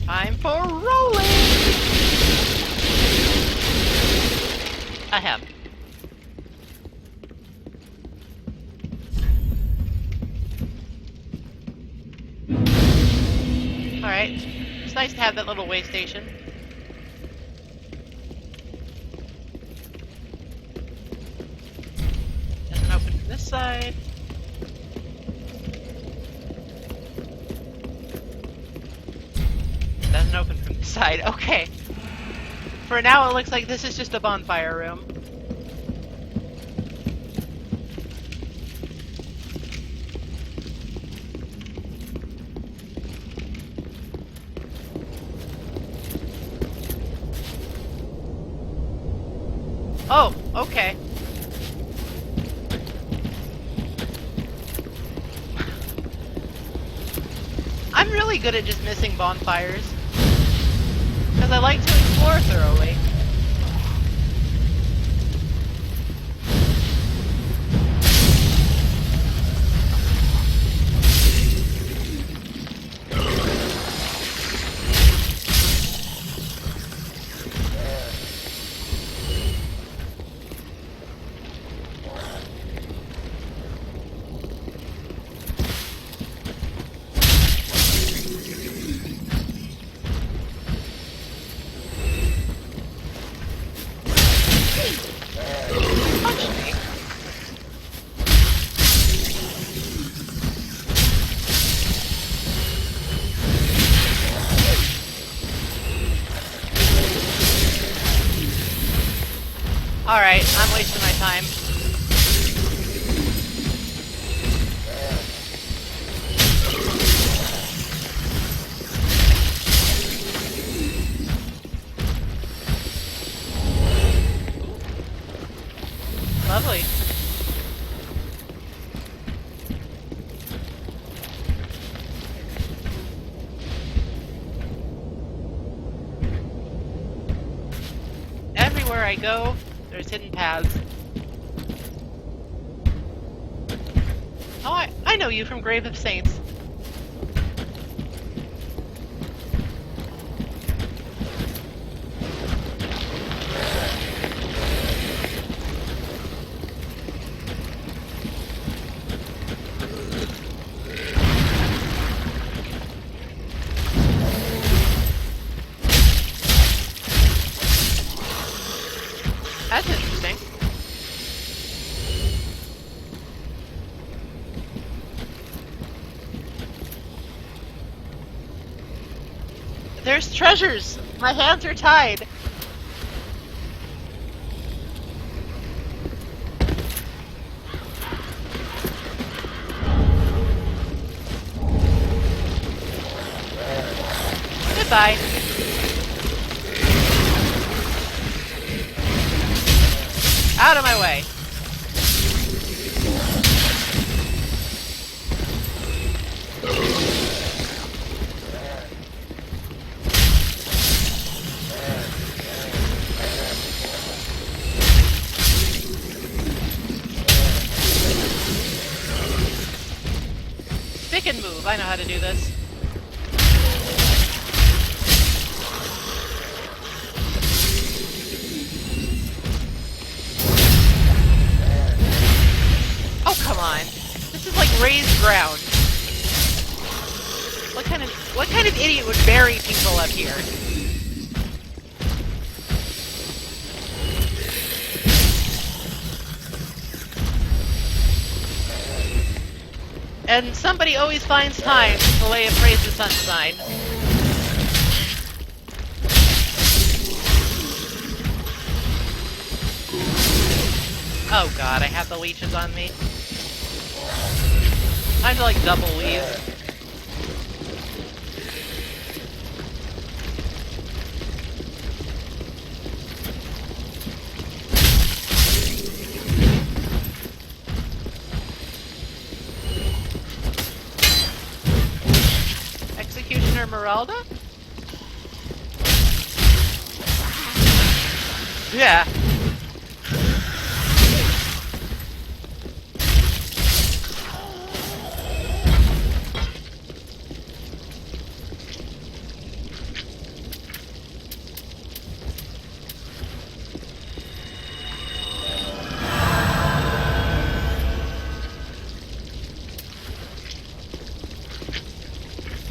Time for rolling! I have. Alright. It's nice to have that little way station. Doesn't open from this side. Doesn't open from this side. Okay. For now, it looks like this is just a bonfire room. Oh, okay. I'm really good at just missing bonfires. Because I like to explore thoroughly. time. Lovely. Everywhere I go, there's hidden paths. Oh, I know you from Grave of Saints. That's interesting. There's treasures! My hands are tied! Goodbye. Out of my way. Pick and move. I know how to do this. Oh, come on. This is like raised ground. What kind of idiot would bury people up here? And somebody always finds time to lay a Praise the Sun sign. Oh god, I have the leeches on me. Time to like double weave. Executioner Meralda? Yeah.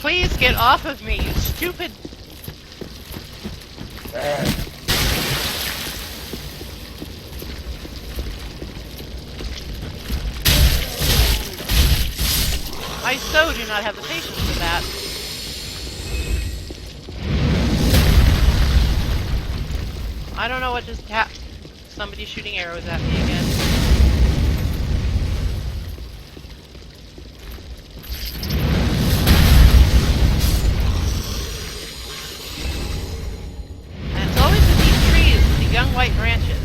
Please get off of me, you stupid... I so do not have the patience for that. I don't know what just happened. Somebody's shooting arrows at me again. And it's always in these trees with the young white branches.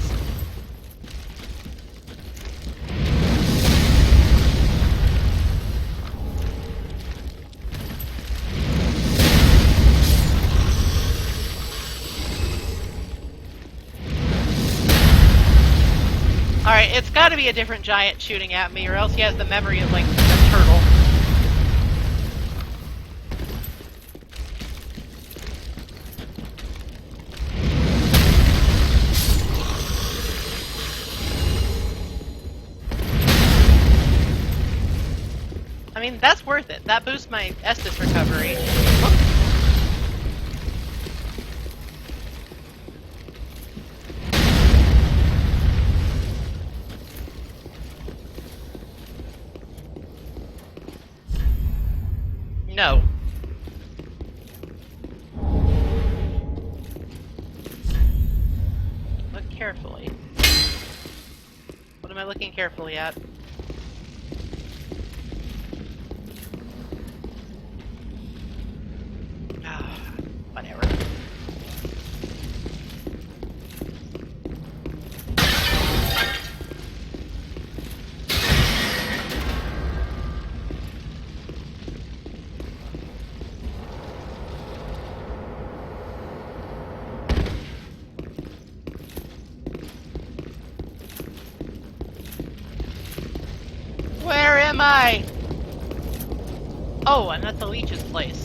Alright, it's gotta be a different giant shooting at me, or else he has the memory of, like, a turtle. I mean, that's worth it. That boosts my Estus recovery. No. Look carefully. looking carefully at. Ah, whatever. Where am I? Oh, I'm at the leech's place.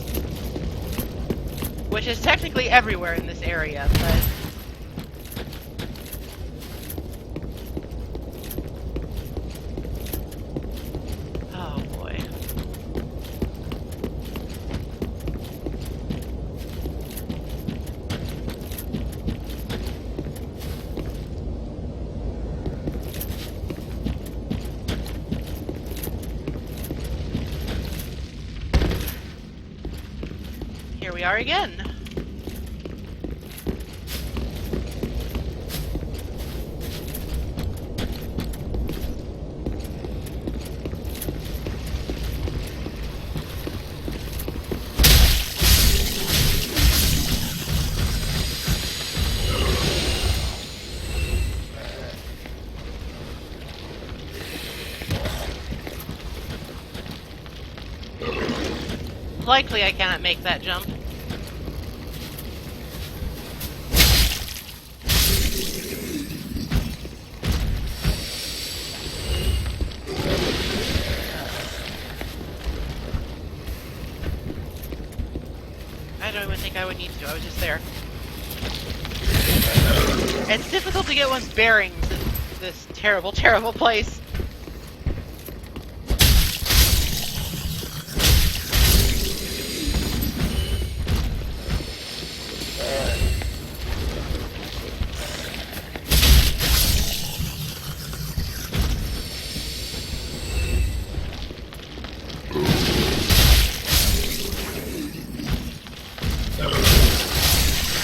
Which is technically everywhere in this area, but... Oh boy. Here we are again. Likely I cannot make that jump. I don't even think I would need to, I was just there. It's difficult to get one's bearings in this terrible, terrible place.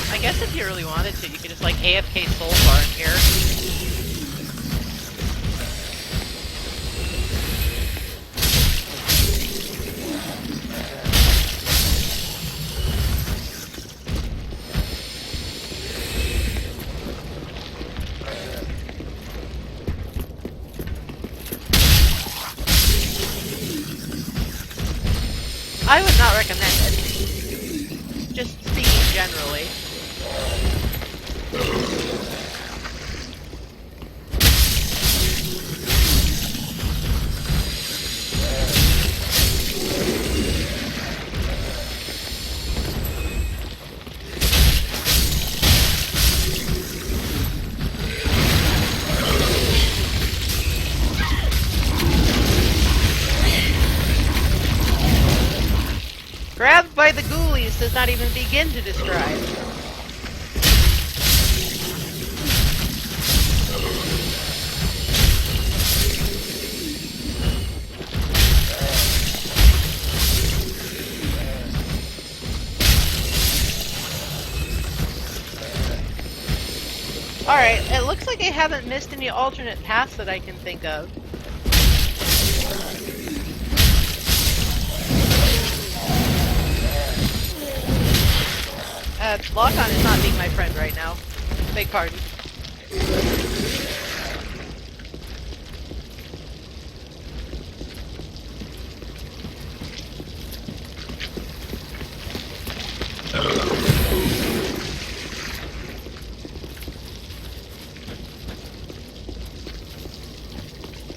I guess if you really wanted to, you could just like AFK soul bar in here. I would not recommend it. Just speaking generally. Grabbed by the ghoulies does not even begin to describe. Alright, it looks like I haven't missed any alternate paths that I can think of. Lock-on is not being my friend right now. Beg pardon.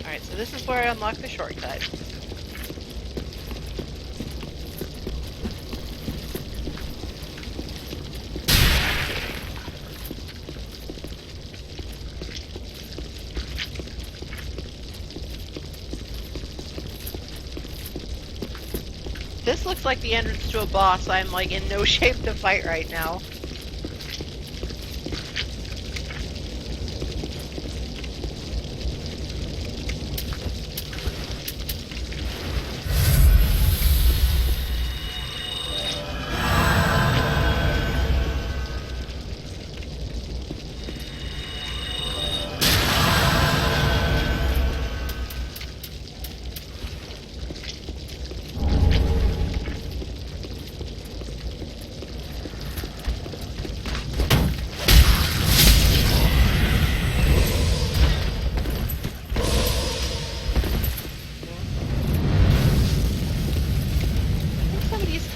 Alright, so this is where I unlock the shortcut. This looks like the entrance to a boss I'm like in no shape to fight right now.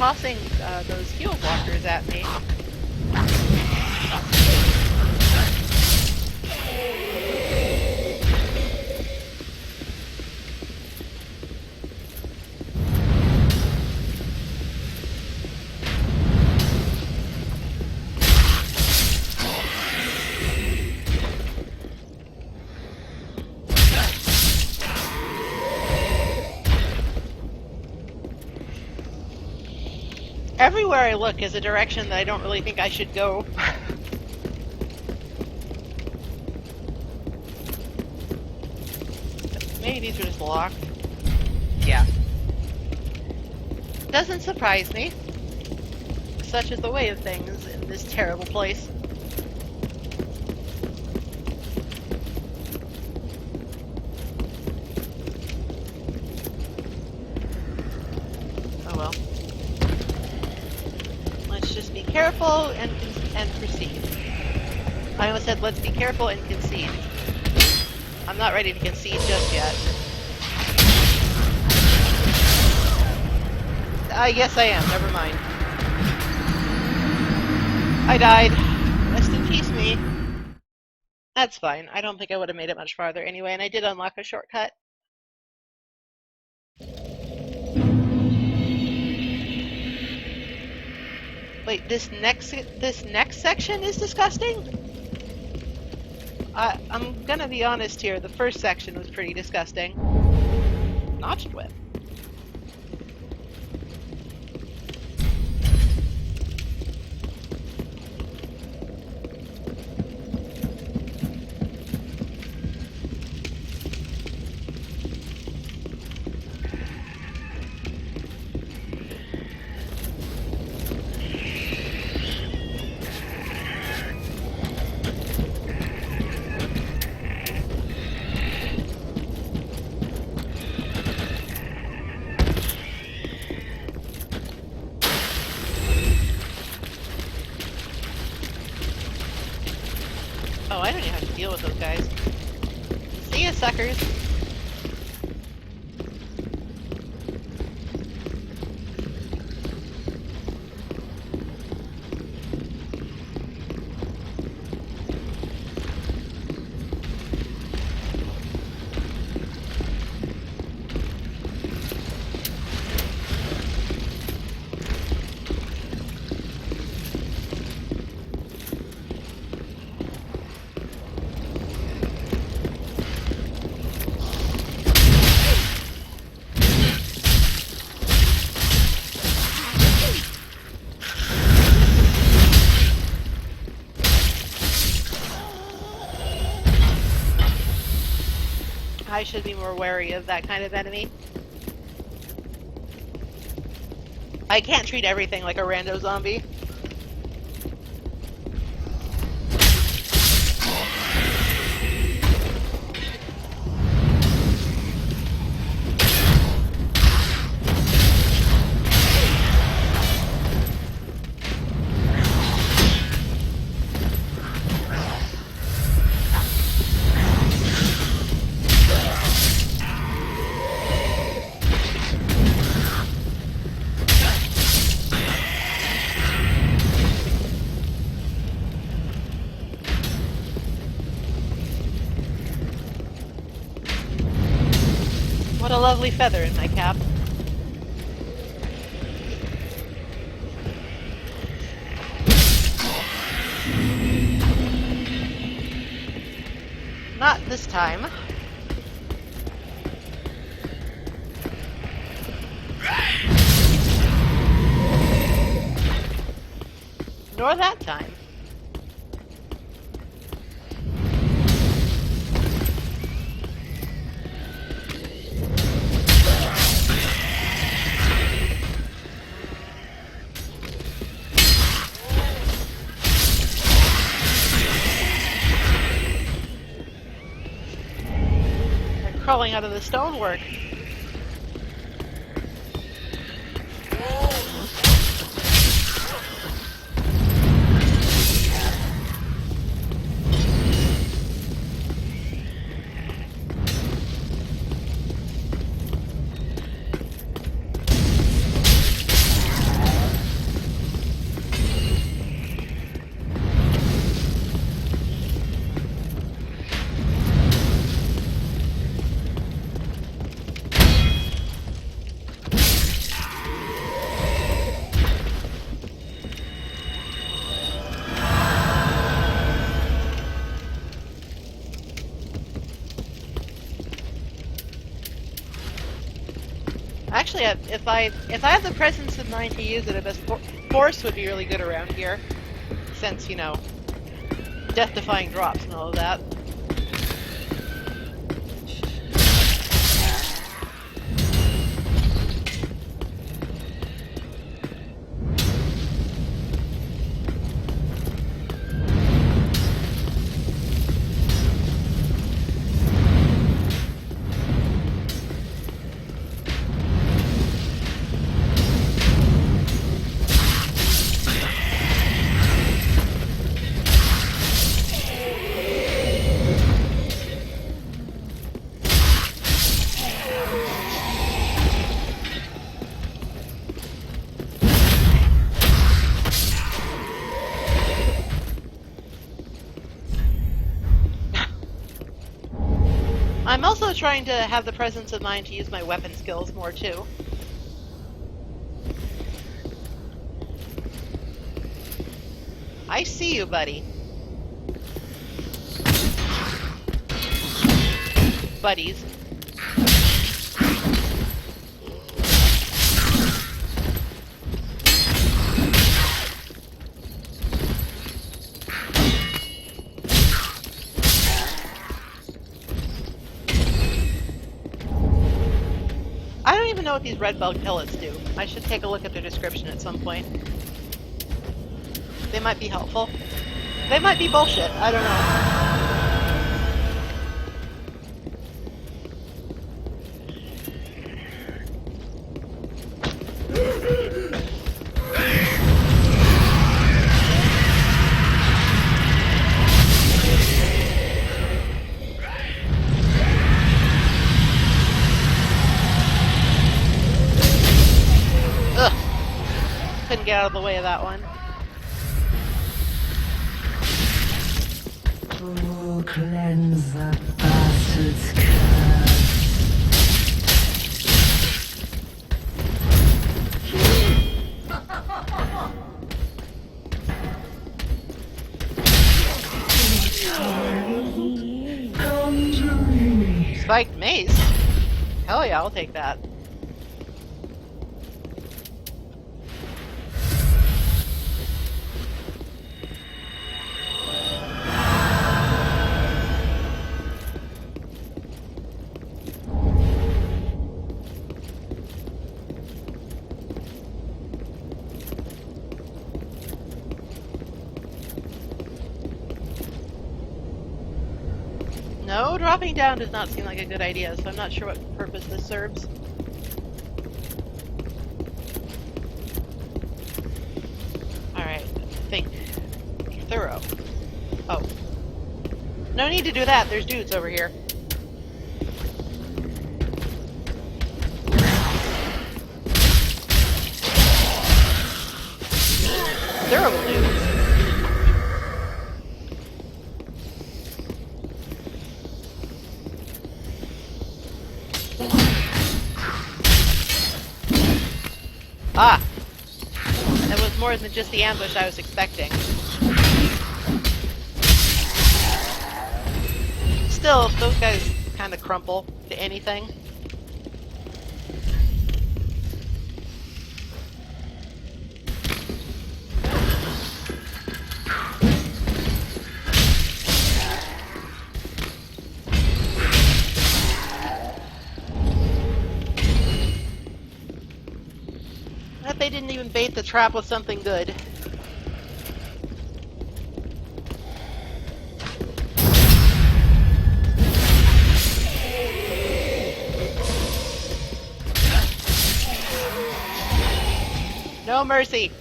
tossing those heal walkers at me. Everywhere I look is a direction that I don't really think I should go. Maybe these are just locked. Yeah. Doesn't surprise me. Such is the way of things in this terrible place. Oh well. Let's just be careful and proceed. I almost said let's be careful and concede. I'm not ready to concede just yet. Yes I am, never mind. I died. Rest in peace me. That's fine. I don't think I would have made it much farther anyway, and I did unlock a shortcut. Wait, this next section is disgusting? I'm gonna be honest here, the first section was pretty disgusting. Notched whip. Oh, I don't even have to deal with those guys. See ya, suckers. I should be more wary of that kind of enemy. I can't treat everything like a rando zombie. What a lovely feather in my cap. Not this time. Nor that time. Crawling out of the stonework. Actually, if I had the presence of mind to use it, force would be really good around here, since you know, death-defying drops and all of that. I'm also trying to have the presence of mind to use my weapon skills more too. I see you, buddy. Buddies. I don't even know what these red bug pellets do. I should take a look at their description at some point. They might be helpful. They might be bullshit. I don't know. Couldn't get out of the way of that one. Oh, cleanse that bastard's curse. Spiked mace? Hell yeah, I'll take that. No, dropping down does not seem like a good idea, so I'm not sure what purpose this serves. Alright, think. Thorough. Oh. No need to do that, there's dudes over here. Durable dudes. Ah! That was more than just the ambush I was expecting. Still, those guys kind of crumple to anything. They didn't even bait the trap with something good. No mercy.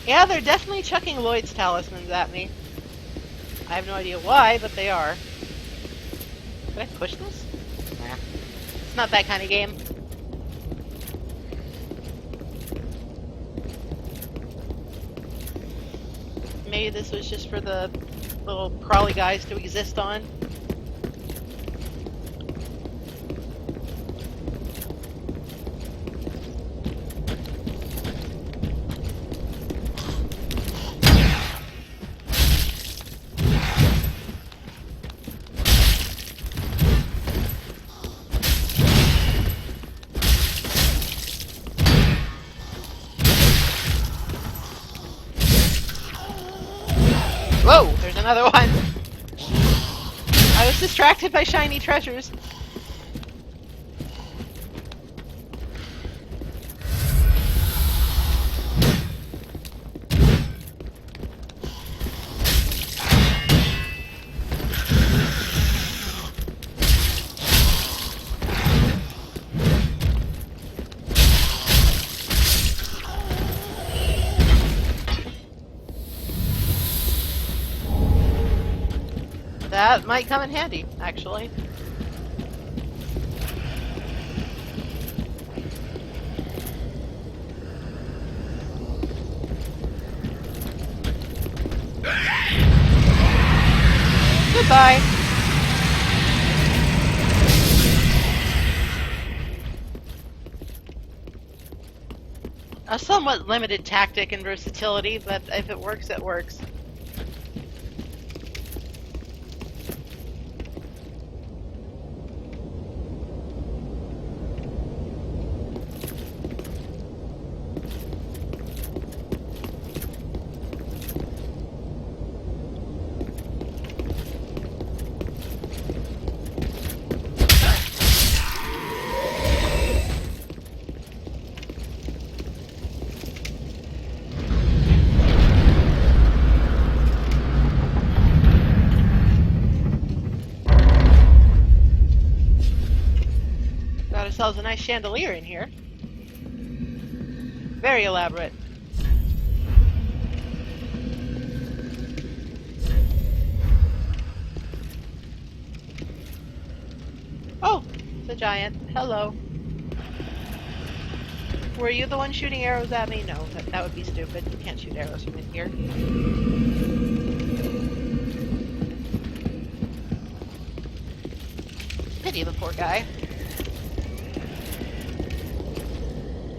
Yeah, they're definitely chucking Lloyd's talismans at me. I have no idea why, but they are. Did I push this? Nah. It's not that kind of game. Maybe this was just for the little crawly guys to exist on. Whoa, there's another one. I was distracted by shiny treasures. That might come in handy, actually. Goodbye. A somewhat limited tactic and versatility, but if it works, it works. Got ourselves a nice chandelier in here. Very elaborate. Oh, it's a giant. Hello. Were you the one shooting arrows at me? No, that would be stupid. You can't shoot arrows from in here. Pity the poor guy.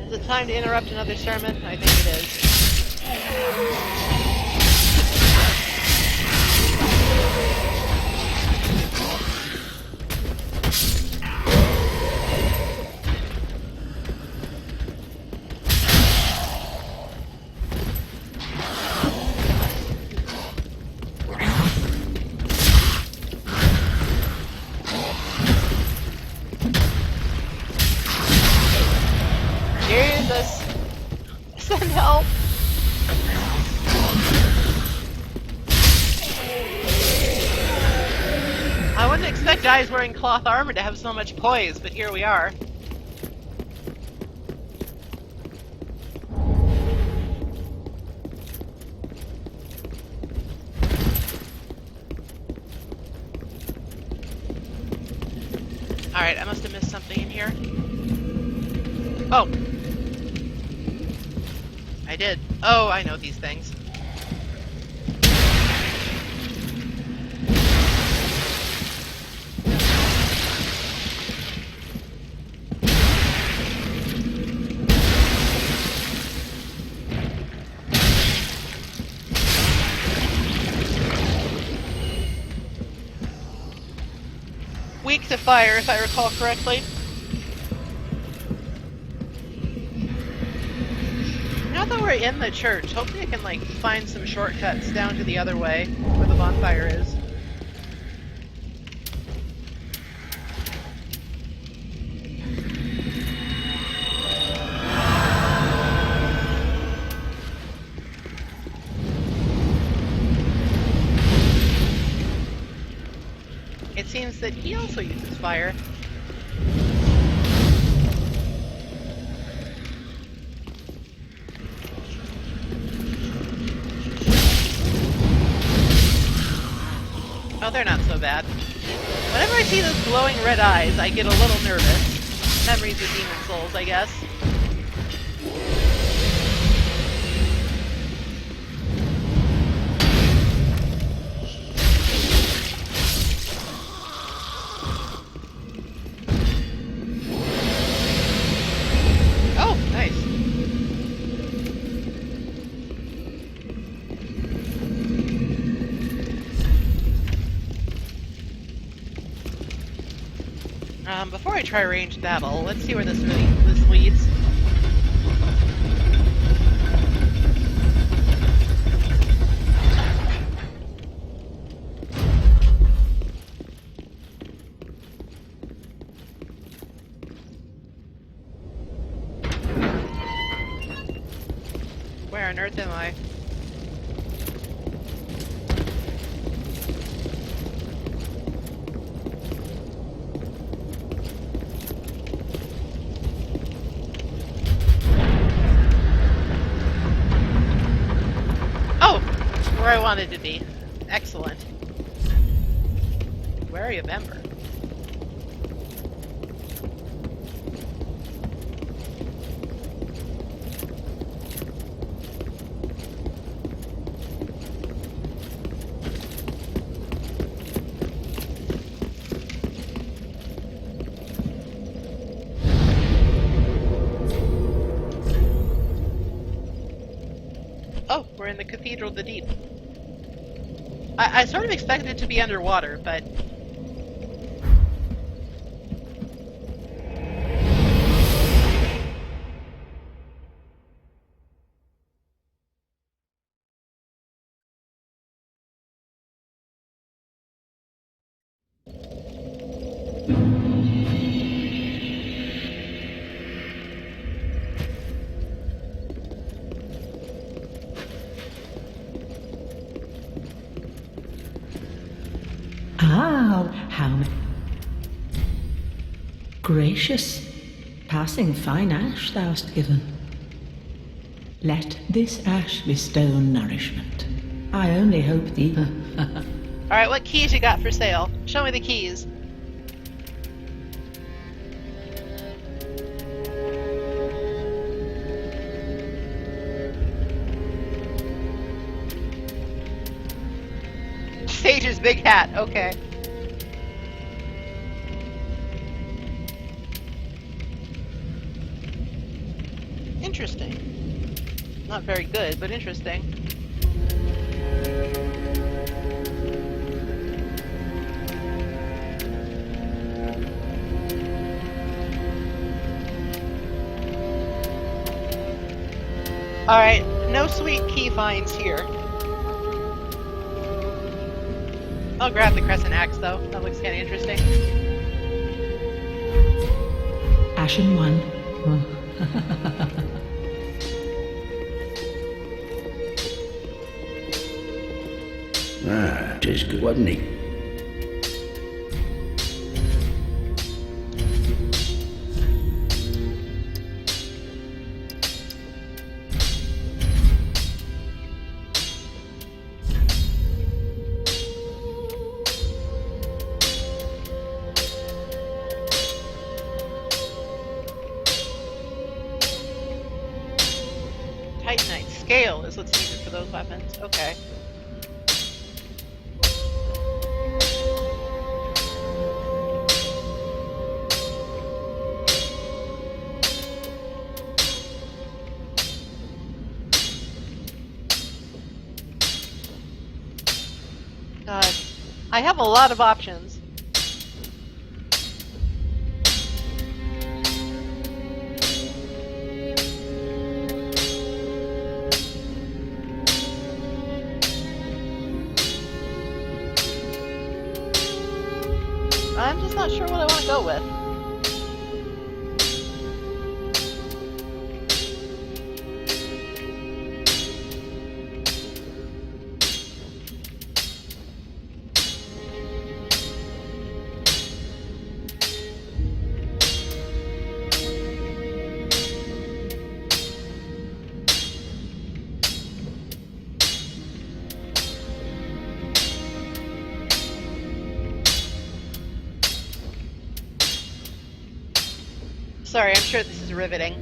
Is it time to interrupt another sermon? I think it is. Jesus! Send help! I wouldn't expect guys wearing cloth armor to have so much poise, but here we are. Alright, I must have missed something in here. Oh! I did. Oh, I know these things. Weak to fire, if I recall correctly. Now that we're in the church, hopefully I can, like, find some shortcuts down to the other way, where the bonfire is. It seems that he also uses fire. Oh, they're not so bad. Whenever I see those glowing red eyes, I get a little nervous. Memories of Demon Souls, I guess. Oh, nice. Before I try ranged battle, let's see where this leads. Where on earth am I? Oh! Where I wanted to be. Excellent. Wary of Ember. Oh, we're in the Cathedral of the Deep. I sort of expected it to be underwater, but... Ah, how gracious. Passing fine ash thou'st given. Let this ash bestow nourishment. I only hope thee. Alright, what keys you got for sale? Show me the keys. Sage's big hat, okay. Interesting. Not very good, but interesting. Alright, no sweet key finds here. I'll grab the Crescent Axe, though. That looks kind of interesting. Ashen one. Ah, 'tis good, wasn't he? Titanite scale is what's needed for those weapons. Okay. God, I have a lot of options. I'm just not sure what I want to go with. Sorry, I'm sure this is riveting.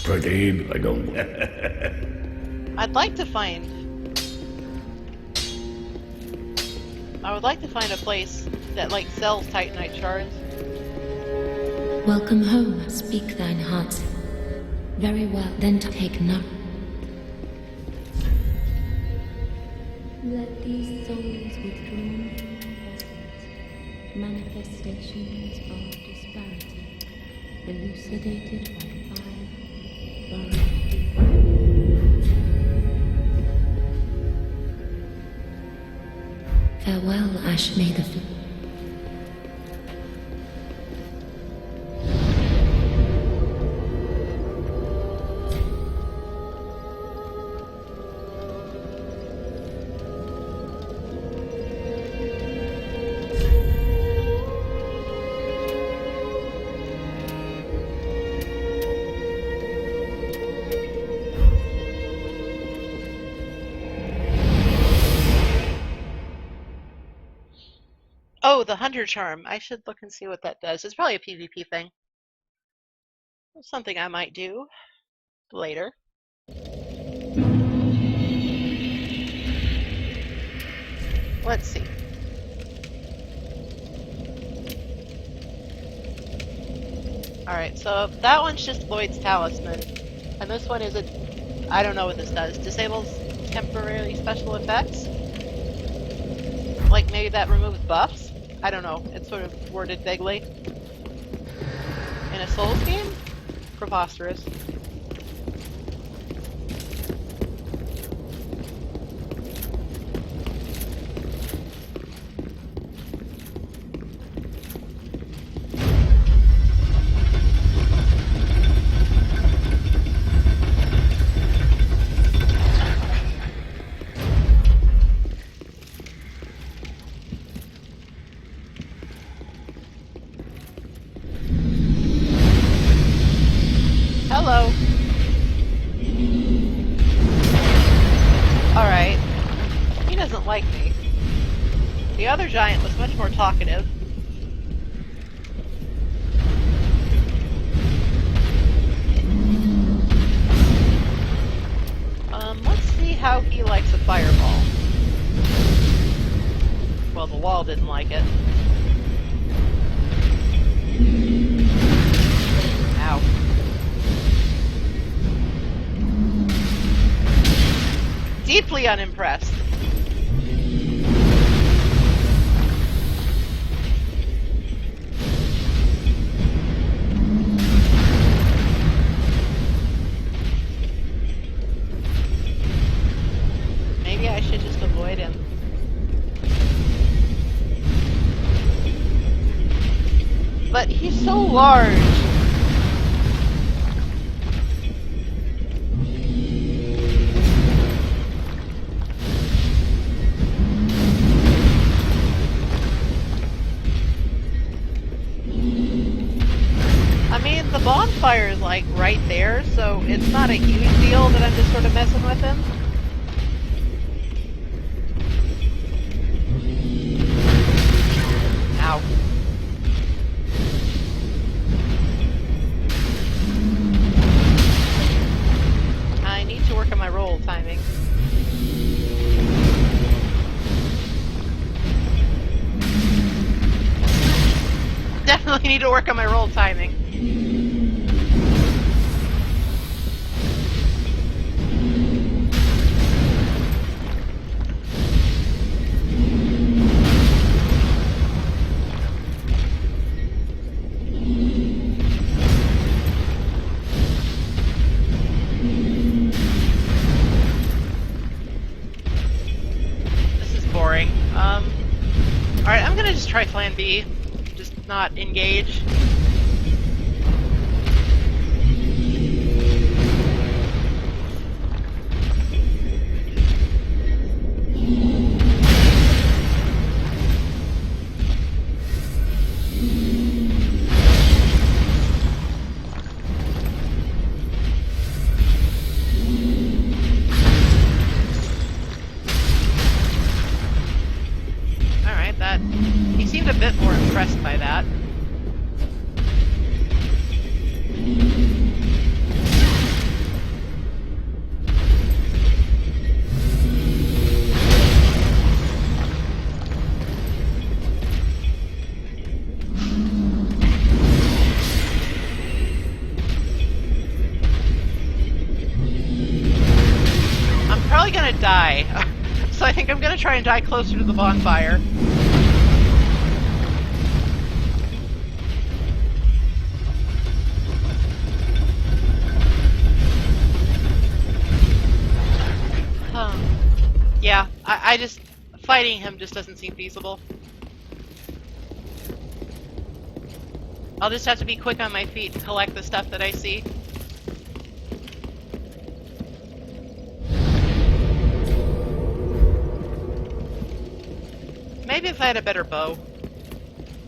Pretty, I don't. I'd like to find... I would like to find a place that, like, sells Titanite shards. Welcome home, speak thine heart. Very well, then take none. Let these souls withdrawn from presence, manifestations of disparity. elucidated by fire, burning. Farewell, Ash Maiden. Oh, the Hunter Charm. I should look and see what that does. It's probably a PvP thing. Something I might do later. Let's see. Alright, so that one's just Lloyd's Talisman. And this one is I don't know what this does. Disables temporary special effects? Like maybe that removes buffs? I don't know. It's sort of worded vaguely. In a Souls game? Preposterous. Hello. Alright. He doesn't like me. The other giant was much more talkative. Let's see how he likes a fireball. Well, the wall didn't like it. Ow. Deeply unimpressed. Maybe I should just avoid him. But he's so large. The bonfire is like right there, so it's not a huge deal that I'm just sort of messing with him. Ow. I need to work on my roll timing. Definitely need to work on my roll timing. Alright, I'm gonna just try plan B. Just not engage. He seemed a bit more impressed by that. I'm probably gonna die, so I think I'm gonna try and die closer to the bonfire. fighting him just doesn't seem feasible. I'll just have to be quick on my feet and collect the stuff that I see. Maybe if I had a better bow.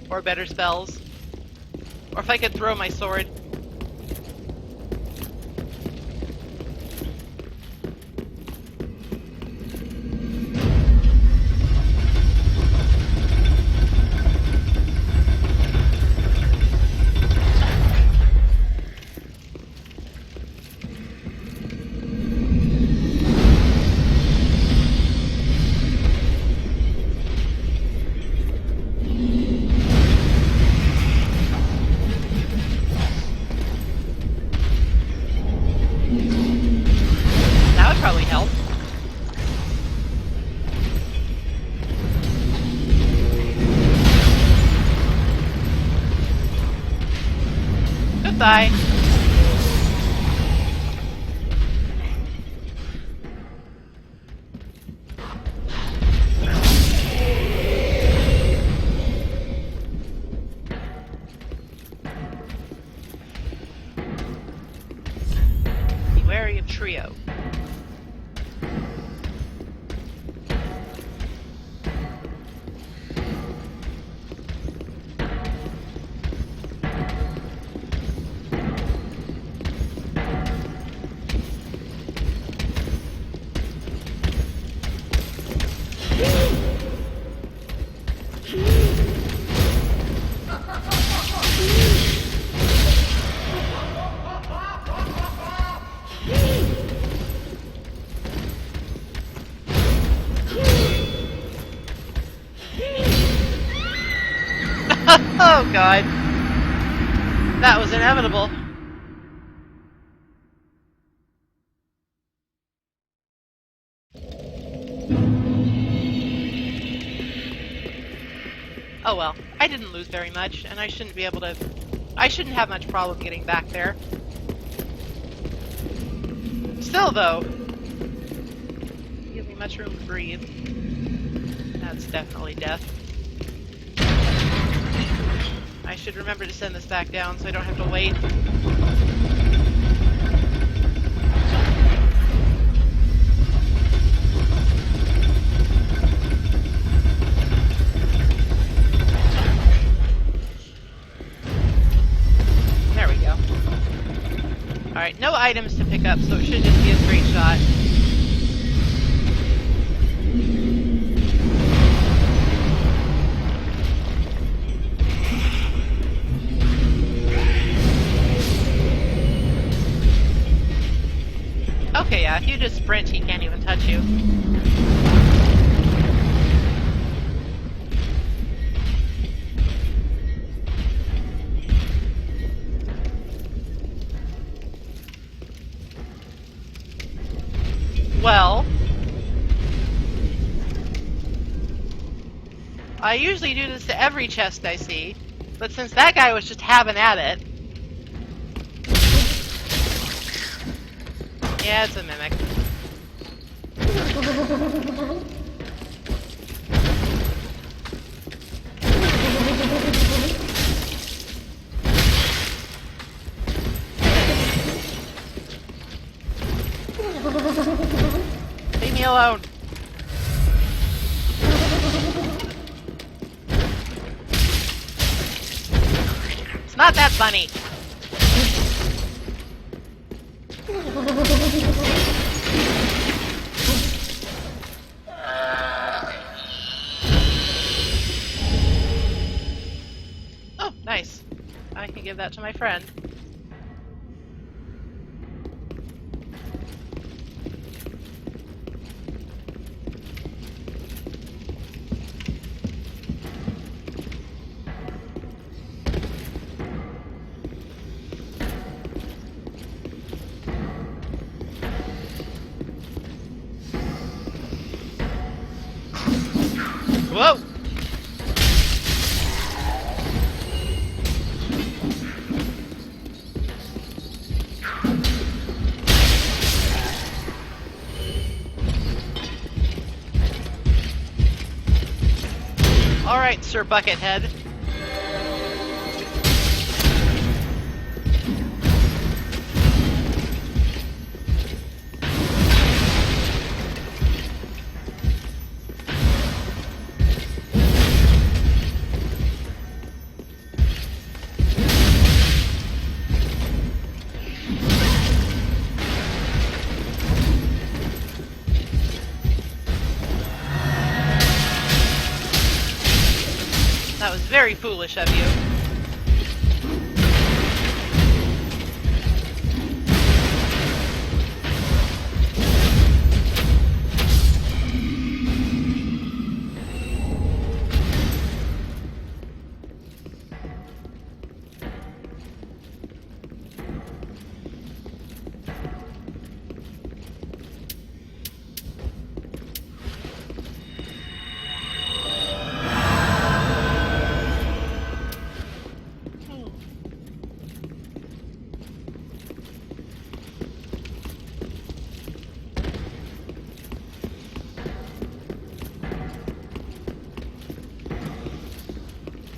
Or better spells. Or if I could throw my sword. Goodbye. Be wary of Trio. Oh god. That was inevitable. Oh well, I didn't lose very much, and I shouldn't be able to... I shouldn't have much problem getting back there. Still though, give me much room to breathe. That's definitely death. I should remember to send this back down so I don't have to wait. There we go. Alright, no items to pick up, so it should just be a straight shot. Okay, yeah, if you just sprint, he can't even touch you. Well, I usually do this to every chest I see, but since that guy was just having at it... Yeah, it's a mimic. Leave me alone. It's not that funny. Oh, nice. I can give that to my friend. Whoa! Sir Buckethead. That was very foolish of you.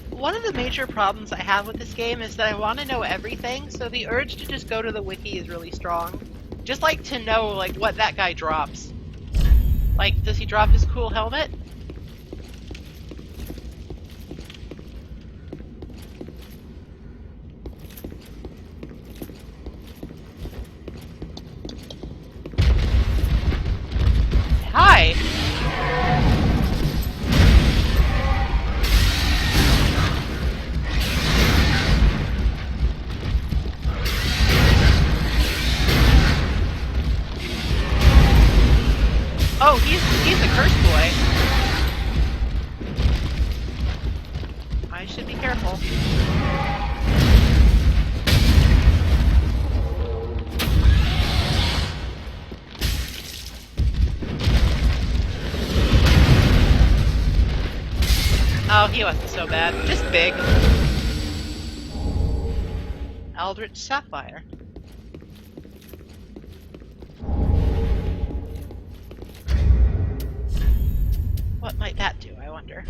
One of the major problems I have with this game is that I want to know everything, so the urge to just go to the wiki is really strong. Just like to know like what that guy drops. Like, does he drop his cool helmet? Hi! Oh, he's a curse boy. I should be careful. Oh, he wasn't so bad. Just big. Eldritch Sapphire. What might that do, I wonder?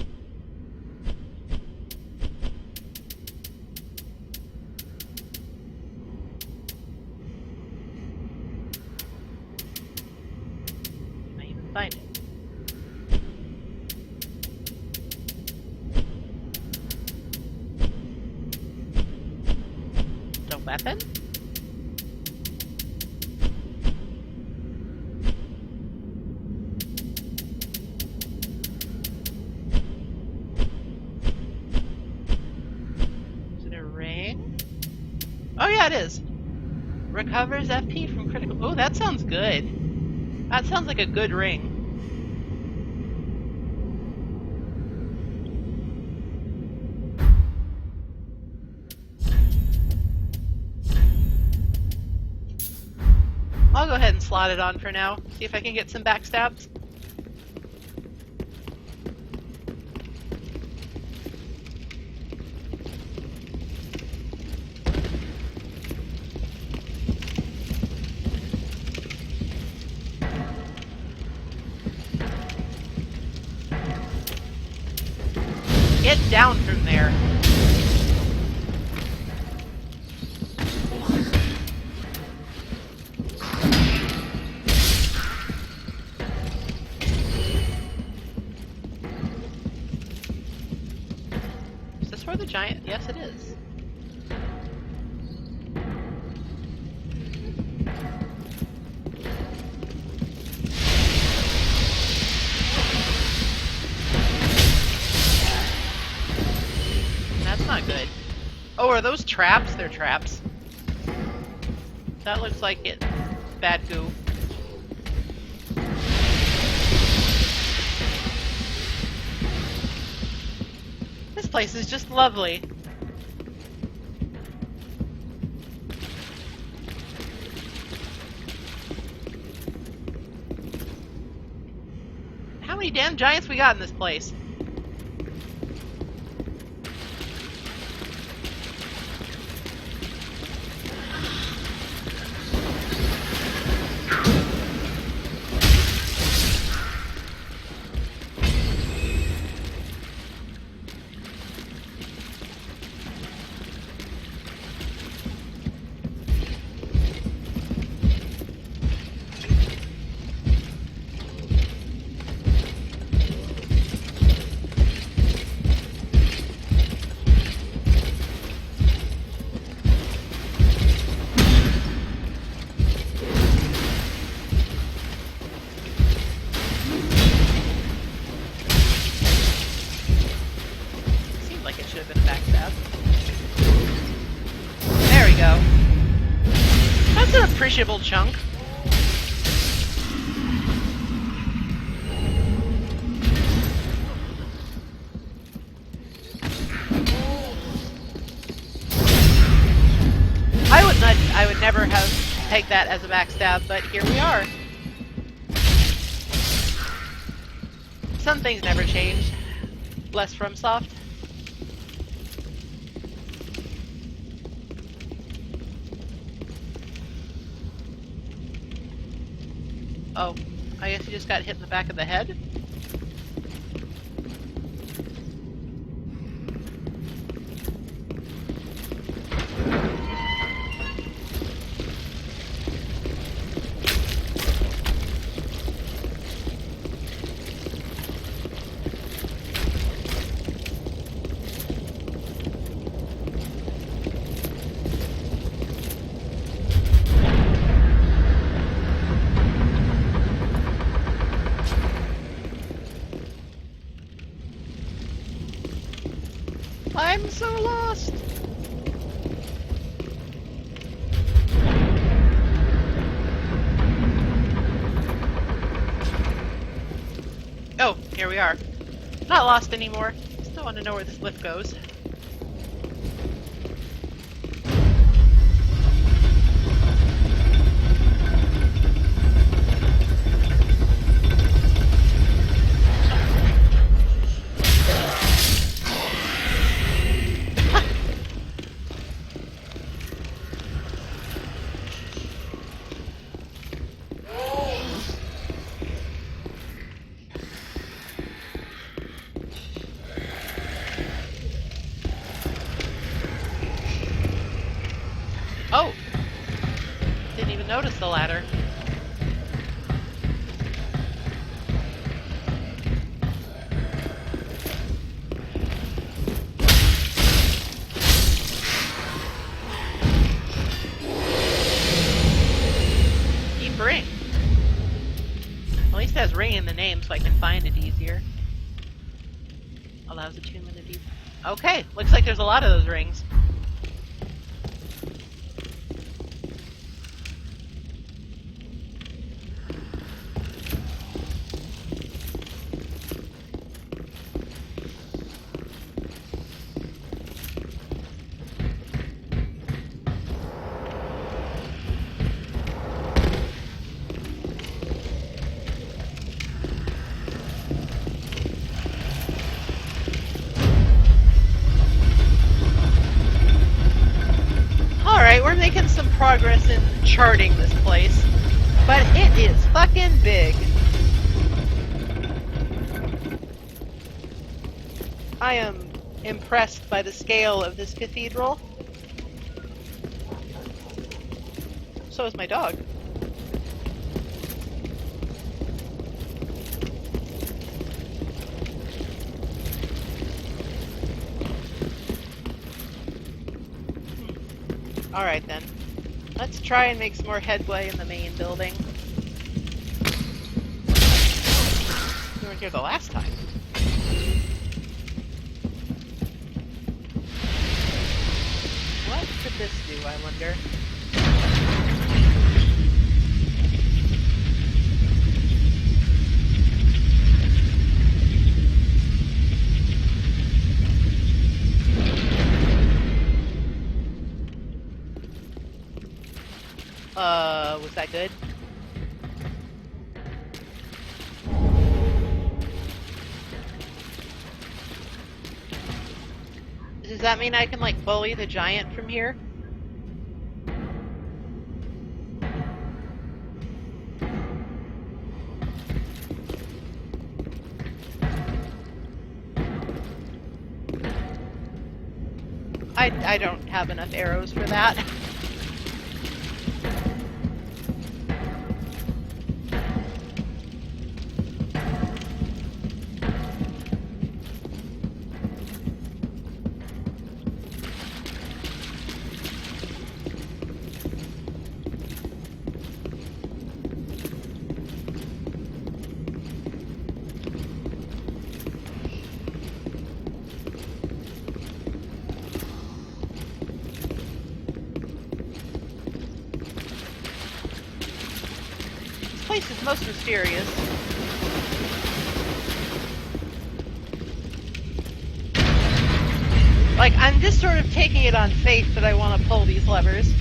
Can I even find it? The weapon? Oh yeah, it is. Recovers FP from critical... Oh, that sounds good. That sounds like a good ring. I'll go ahead and slot it on for now. See if I can get some backstabs. Get down from there. Is this where the giant... Yes, it is. Not good. Oh, are those traps? They're traps. That looks like it. Bad goo. This place is just lovely. How many damn giants we got in this place? go. That's an appreciable chunk. I would never have pegged that as a backstab, but here we are. Some things never change. Bless FromSoft. Oh, I guess you just got hit in the back of the head? I'm so lost! Oh, here we are. Not lost anymore. Still want to know where this lift goes. Oh! Didn't even notice the ladder. Keep ring. At least it has ring in the name so I can find it easier. Allows attunement of deep. Okay, looks like there's a lot of those rings. We're making some progress in charting this place, but it is fucking big. I am impressed by the scale of this cathedral. So is my dog. Alright then. Let's try and make some more headway in the main building. You weren't here the last time. What could this do, I wonder? Was that good? Does that mean I can, like, bully the giant from here? I don't have enough arrows for that. place is most mysterious. Like, I'm just sort of taking it on faith that I want to pull these levers.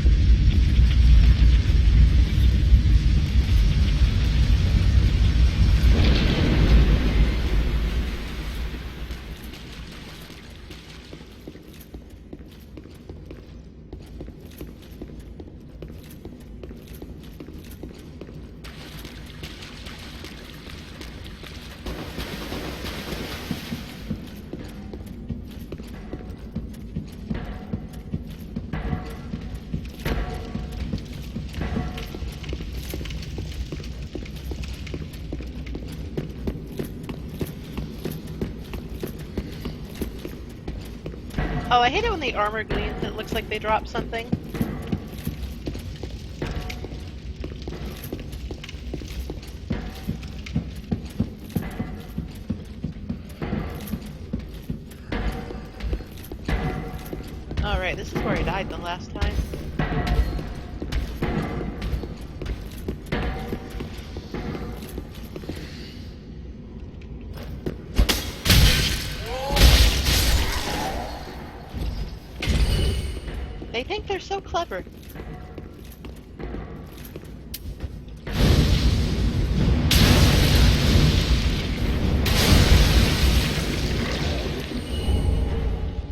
Oh, I hate it when the armor gleams and it looks like they dropped something. Alright, this is where I died the last time. They think they're so clever.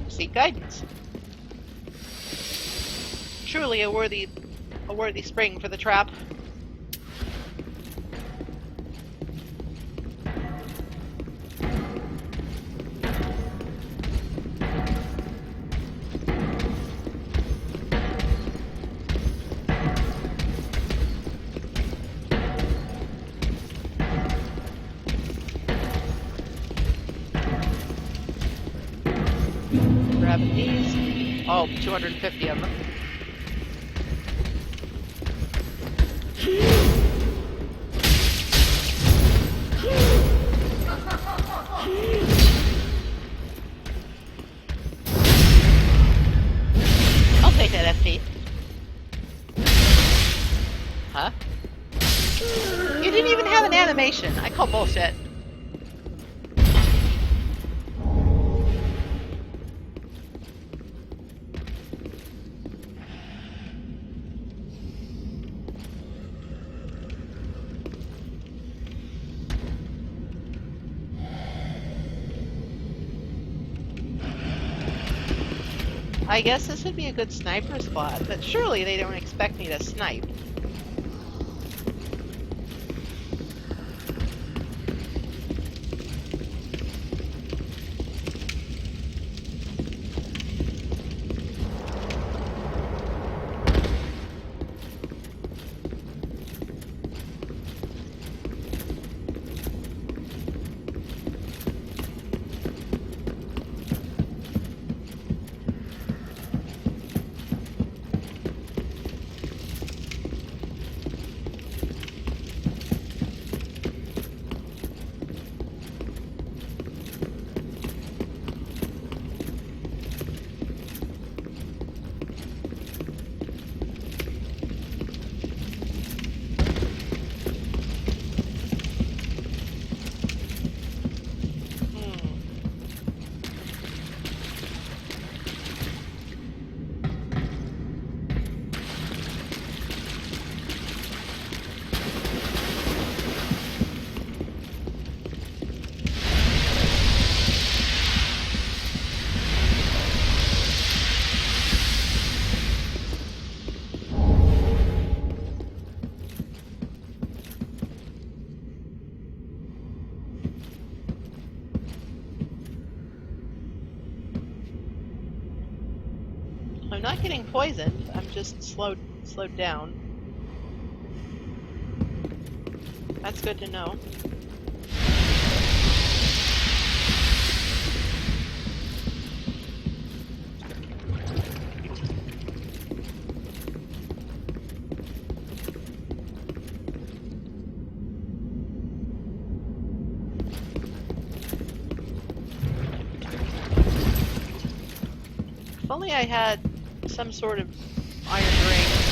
Seek guidance. Truly a worthy spring for the trap. Grabbing these. Oh, 250 of them. I'll take that FP. Huh? You didn't even have an animation. I call bullshit. I guess this would be a good sniper spot, but surely they don't expect me to snipe. I'm not getting poisoned, I'm just slowed down. That's good to know. If only I had some sort of iron ring.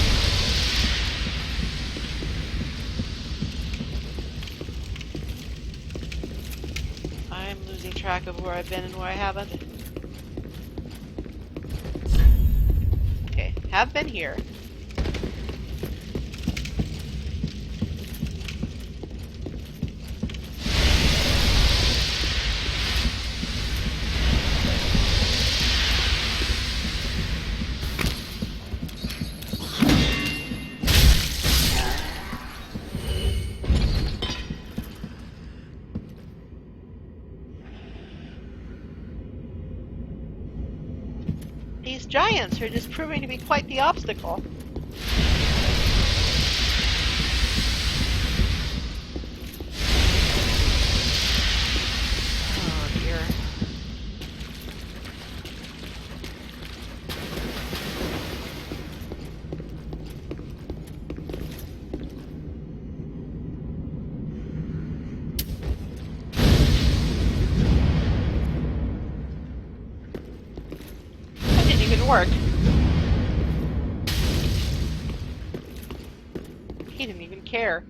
track of where I've been and where I haven't. Okay, have been here. These giants are just proving to be quite the obstacle. Oh dear. That didn't even work. He didn't even care.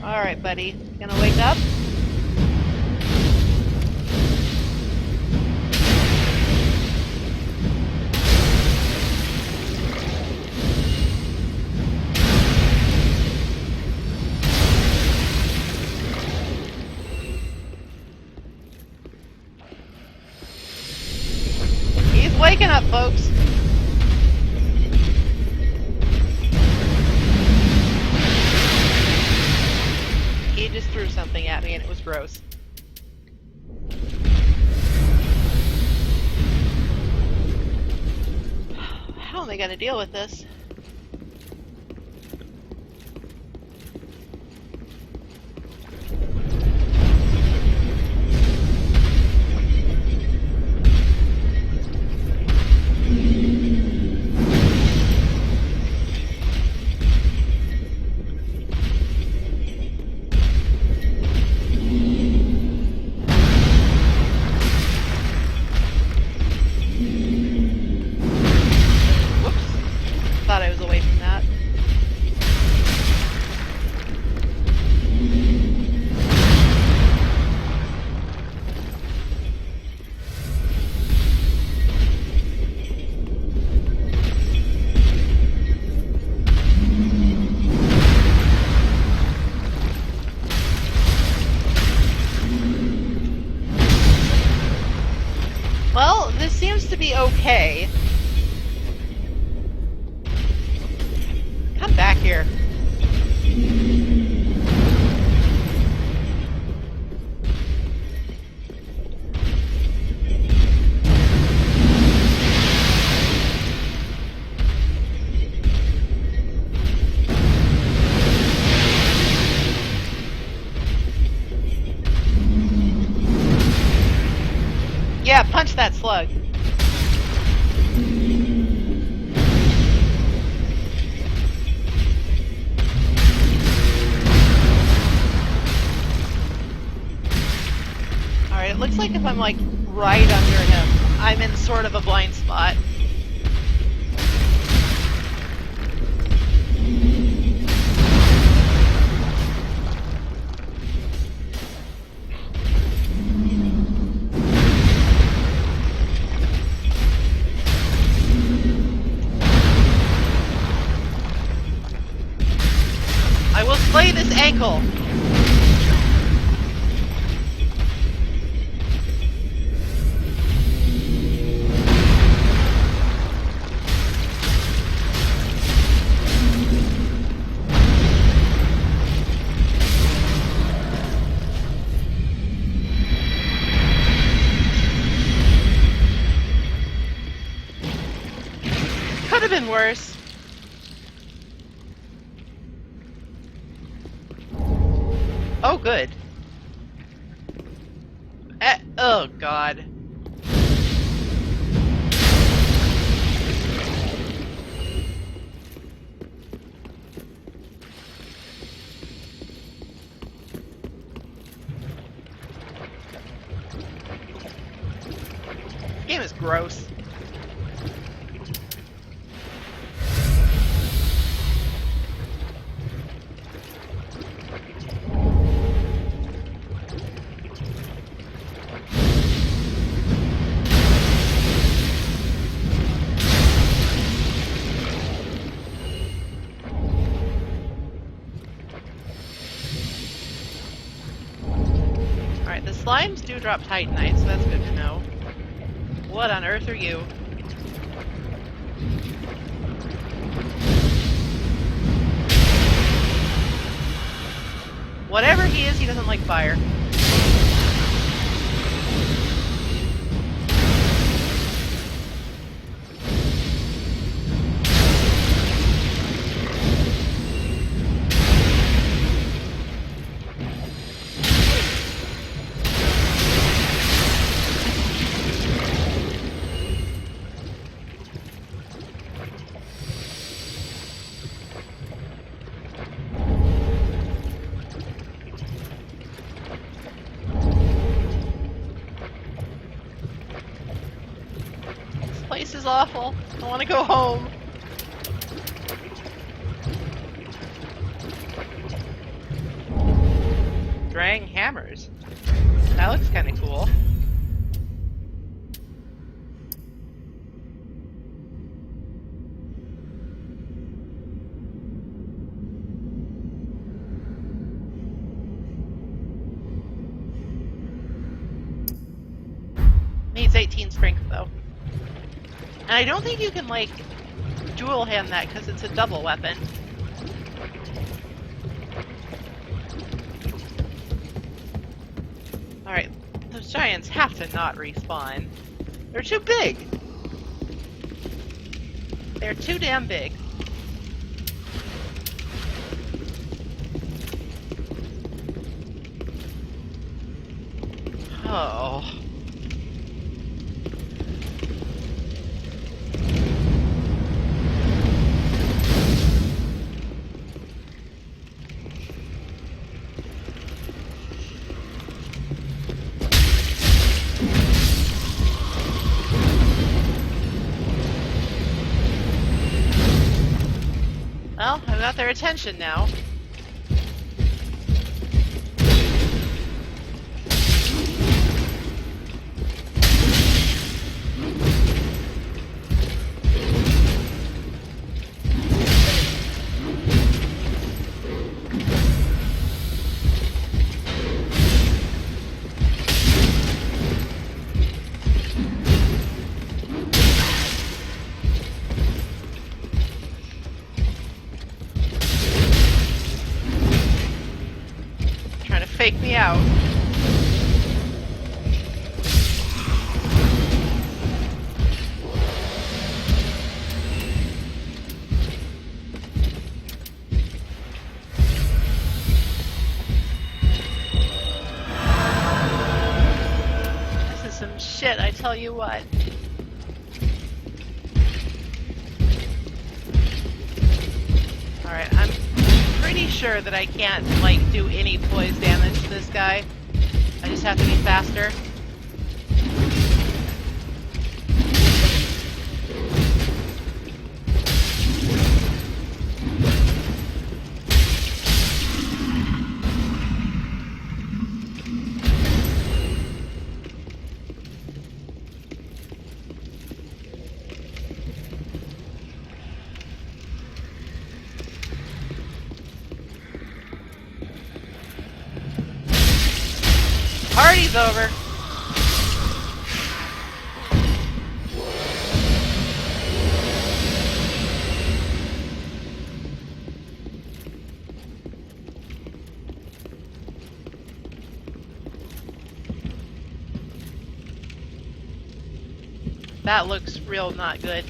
Alright, buddy. Gonna wake up? He's waking up, folks. He just threw something at me and it was gross. How am I gonna deal with this? Thought I was away from that. Well, this seems to be okay. Come back here. Yeah, punch that slug. Alright, it looks like if I'm like right under him, I'm in sort of a blind spot. I will slay this ankle! Could have been worse. good. Oh god. This game is gross. Alright, the slimes do drop Titanite, so that's good to know. What on earth are you? Whatever he is, he doesn't like fire. This place is awful. I want to go home. Drang hammers. That looks kind of cool. Needs 18 strength though. And I don't think you can like dual hand that because it's a double weapon. Alright, those giants have to not respawn. They're too big! They're too damn big. Oh. Well, I've got their attention now. Fake me out. This is some shit, I tell you what. Alright, I'm pretty sure that I can't, like, do any poise damage to this guy. I just have to be faster. Party's over. That looks real not good.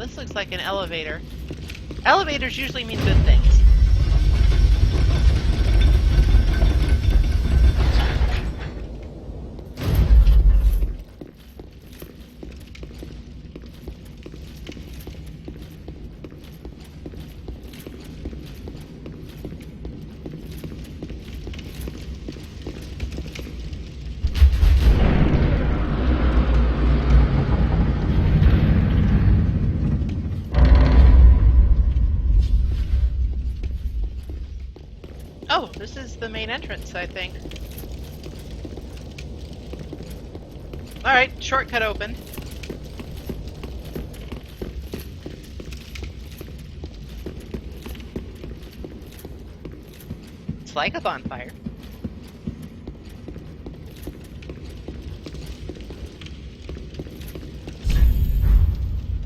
this looks like an elevator. Elevators usually mean good things. Oh, this is the main entrance, I think. Alright, shortcut open. It's like a bonfire.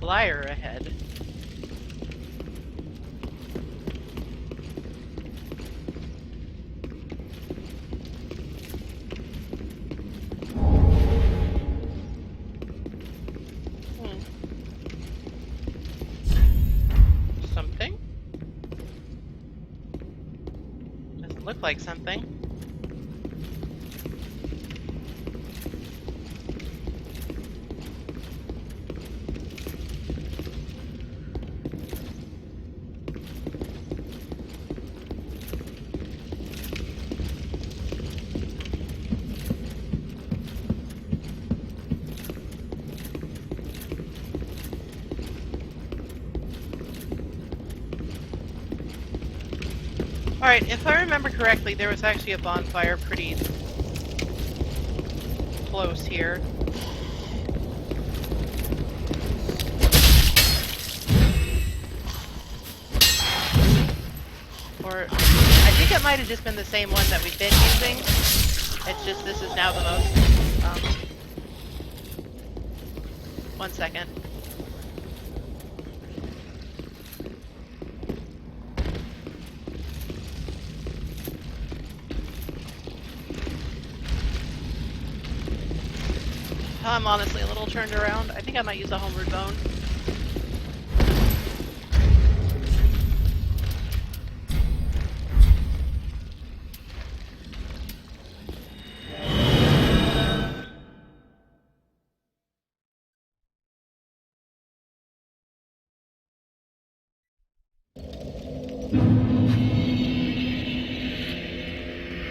Flyer ahead. Something? Doesn't look like something. Alright, if I remember correctly, there was actually a bonfire pretty close here. Or, I think it might have just been the same one that we've been using. It's just this is now the most, 1 second. I'm honestly a little turned around. I think I might use a homeward bone.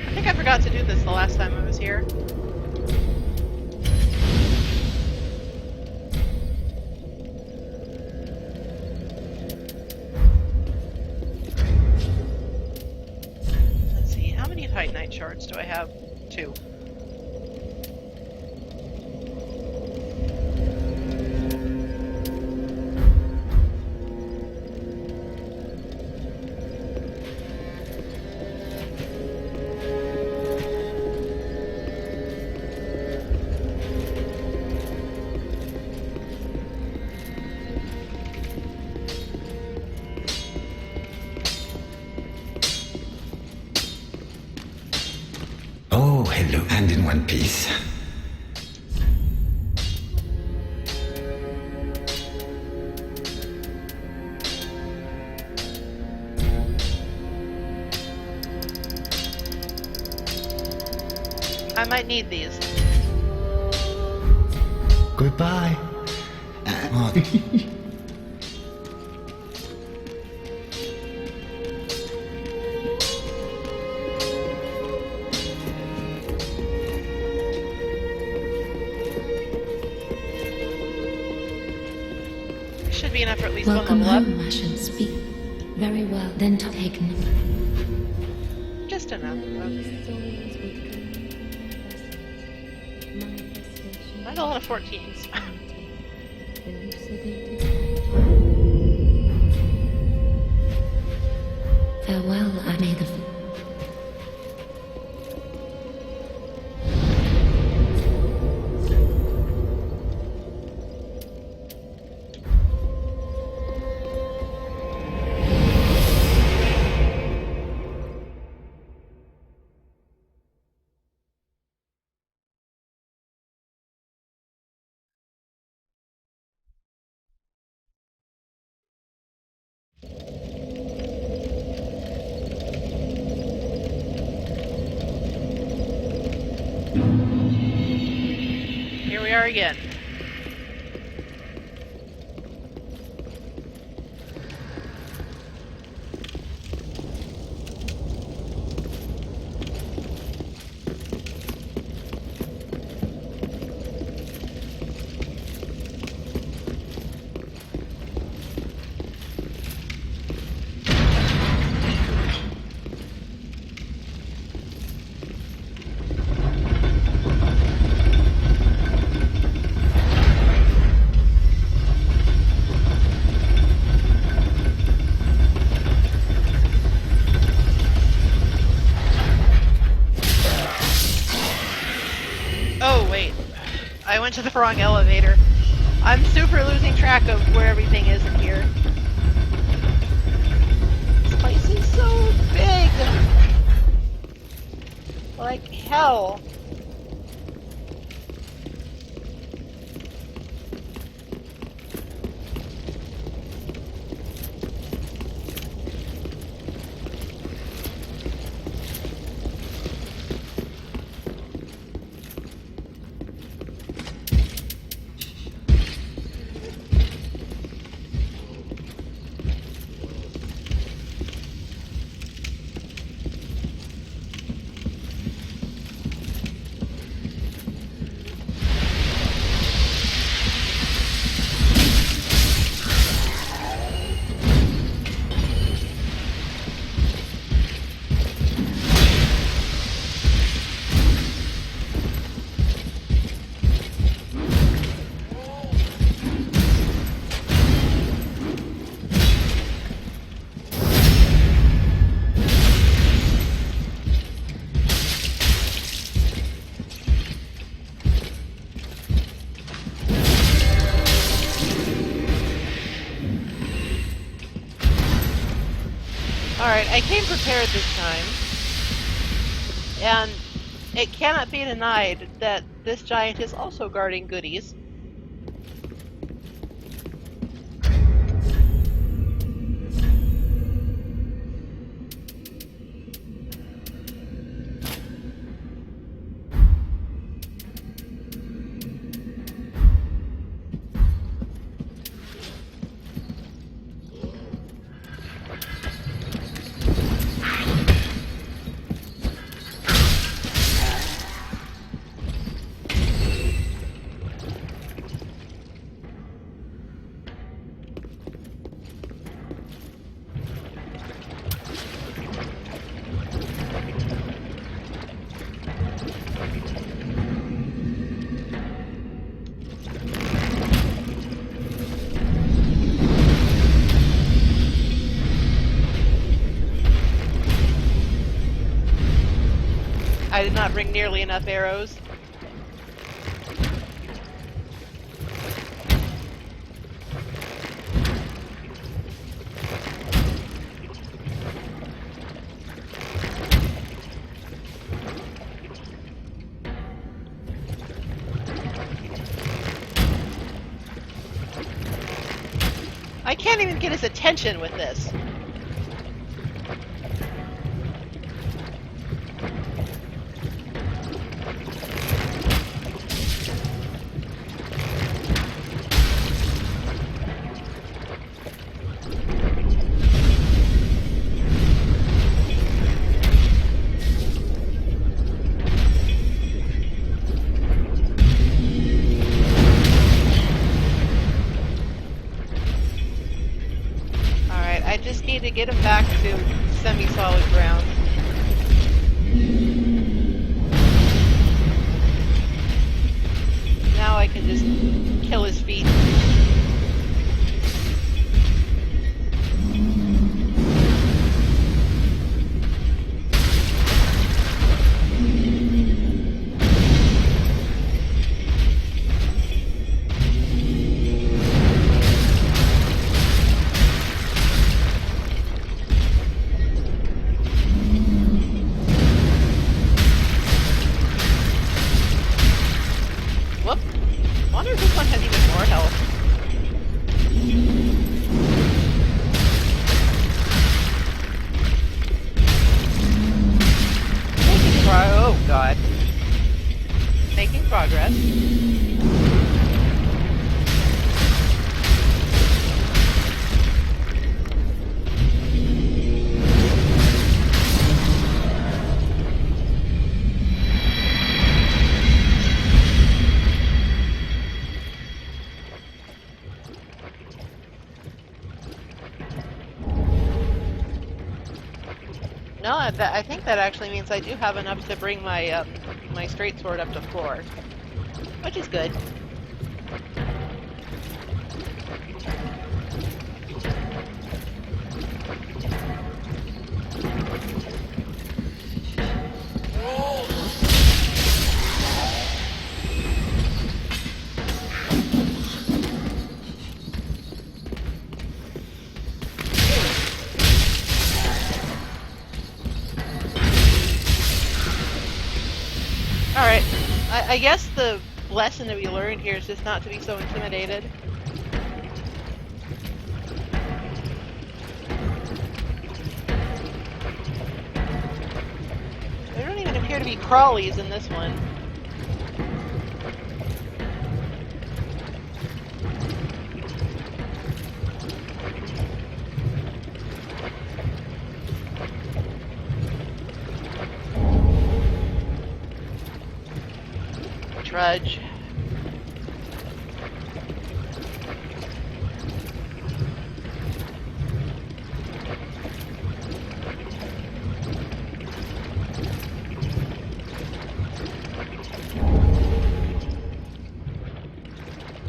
I think I forgot to do this the last time I was here. Titanite shards do I have? 2. Oh, hello, and in one piece. I might need these. Goodbye. Should be enough for at least Welcome one level home, up. I shall speak. Very well, then taken. Just enough. That's a lot of 14s. Farewell, I may the Here we are again. Oh, wait. I went to the wrong elevator. I'm super losing track of where everything is in here. This place is so big! Like hell. Alright, I came prepared this time. And it cannot be denied that this giant is also guarding goodies. I did not bring nearly enough arrows. I can't even get his attention with this. I just need to get him back to semi-solid ground. Now I can just kill his feet. progress. No, I think that actually means I do have enough to bring my my straight sword up to floor, which is good. Alright, I guess the lesson that we learned here is just not to be so intimidated. There don't even appear to be crawlies in this one. Trudge.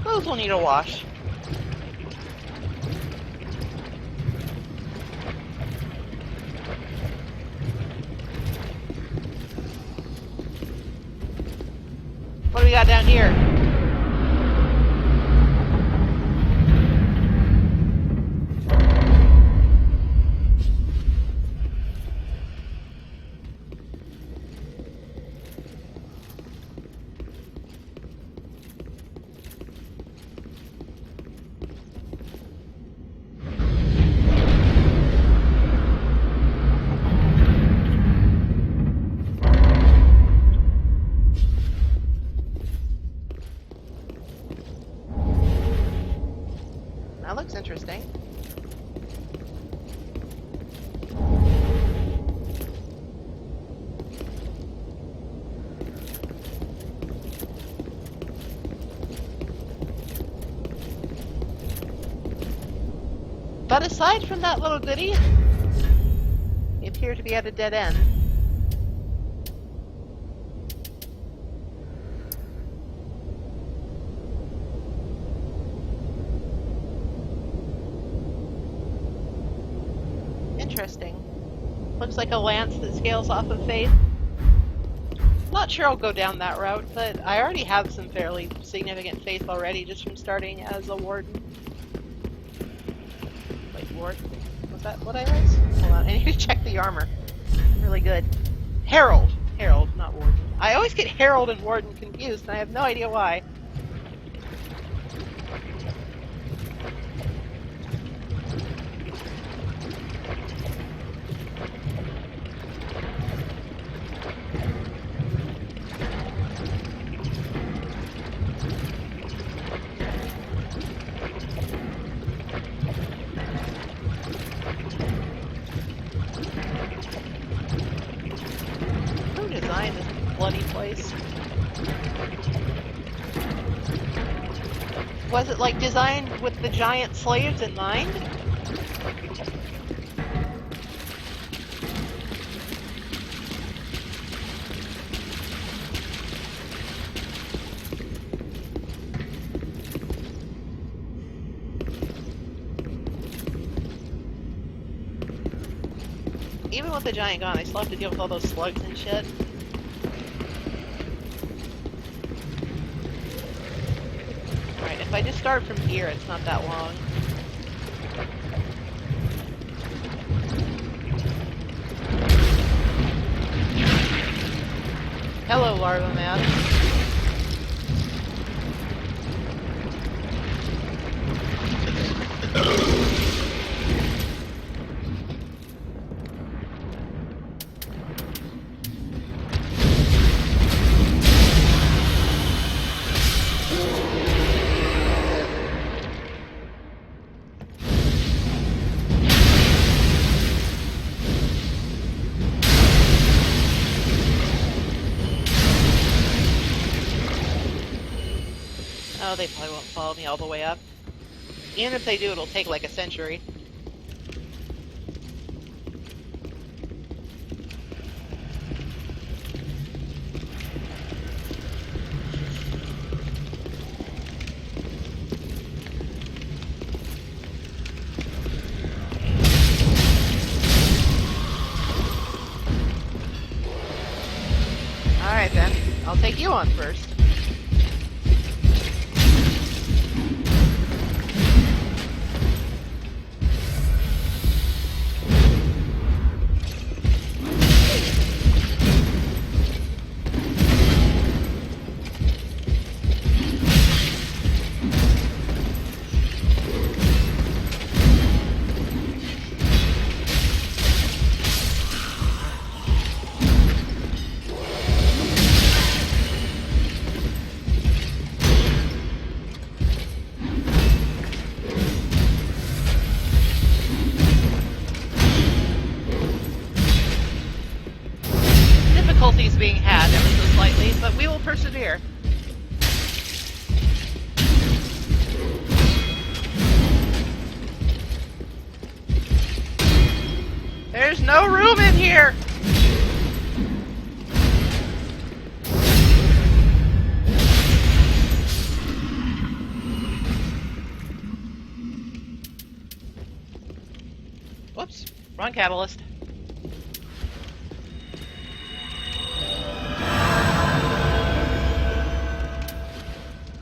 Clothes will need a wash. What do we got down here? That looks interesting. But aside from that little goodie, we appear to be at a dead end. Interesting. Looks like a lance that scales off of faith. Not sure I'll go down that route, but I already have some fairly significant faith already just from starting as a warden. Wait, ward? Was that what I was? Hold on, I need to check the armor. Really good. Herald! Herald, not warden. I always get herald and warden confused, and I have no idea why. Who designed this bloody place? Was it like designed with the giant slaves in mind? Even with the giant gun, I still have to deal with all those slugs and shit. Alright, if I just start from here, it's not that long. Hello, Larva Man. Oh, they probably won't follow me all the way up. Even if they do, it'll take like a century. Alright then, I'll take you on first. Difficulties being had ever so slightly, but we will persevere. There's no room in here! Whoops, wrong catalyst.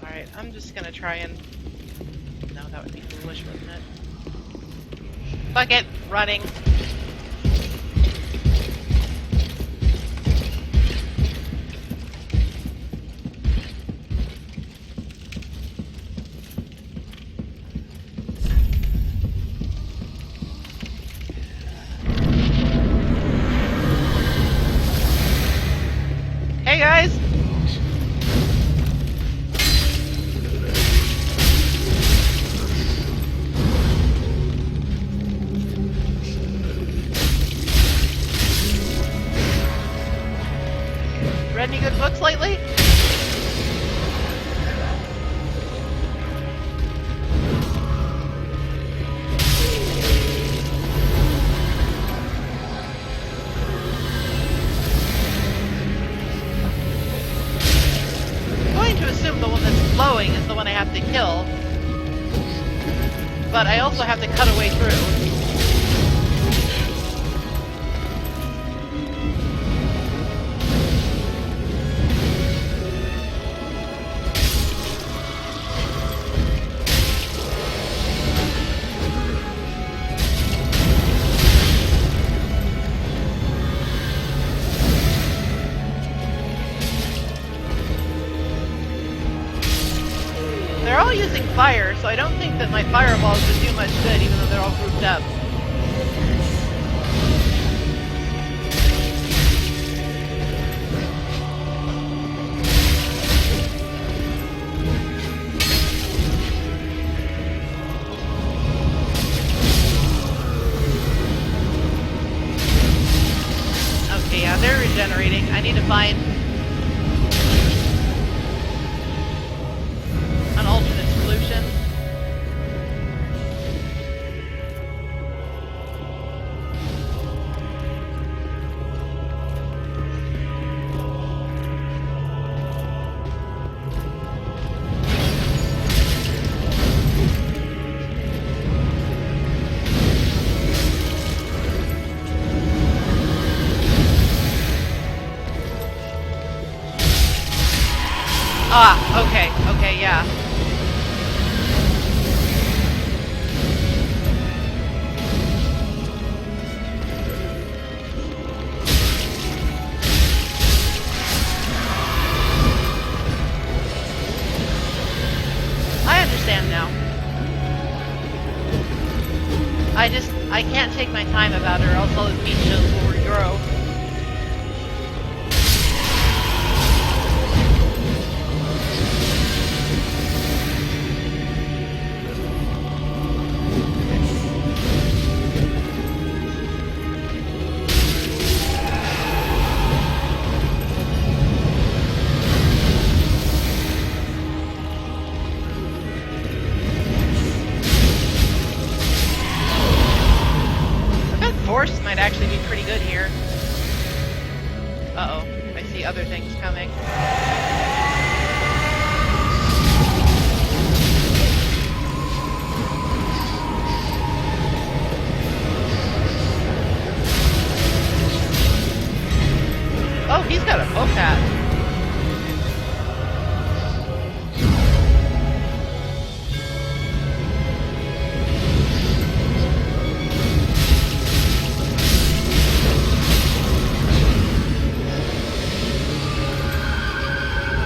Alright, I'm just gonna try and... No, that would be foolish, wouldn't it? Fuck it, running. Hey guys! Read any good books lately? I'm going to assume the one that's glowing is the one I have to kill, but I also have to cut a way through. They're all using fire, so I don't think that my fireballs would do much good, even though they're all grouped up. Okay, yeah, they're regenerating. I need to find an alternate solution. Ah, okay, yeah. I understand now. I can't take my time about her, else all his meat shows will regrow. beast coming. Oh, he's got a bow hat.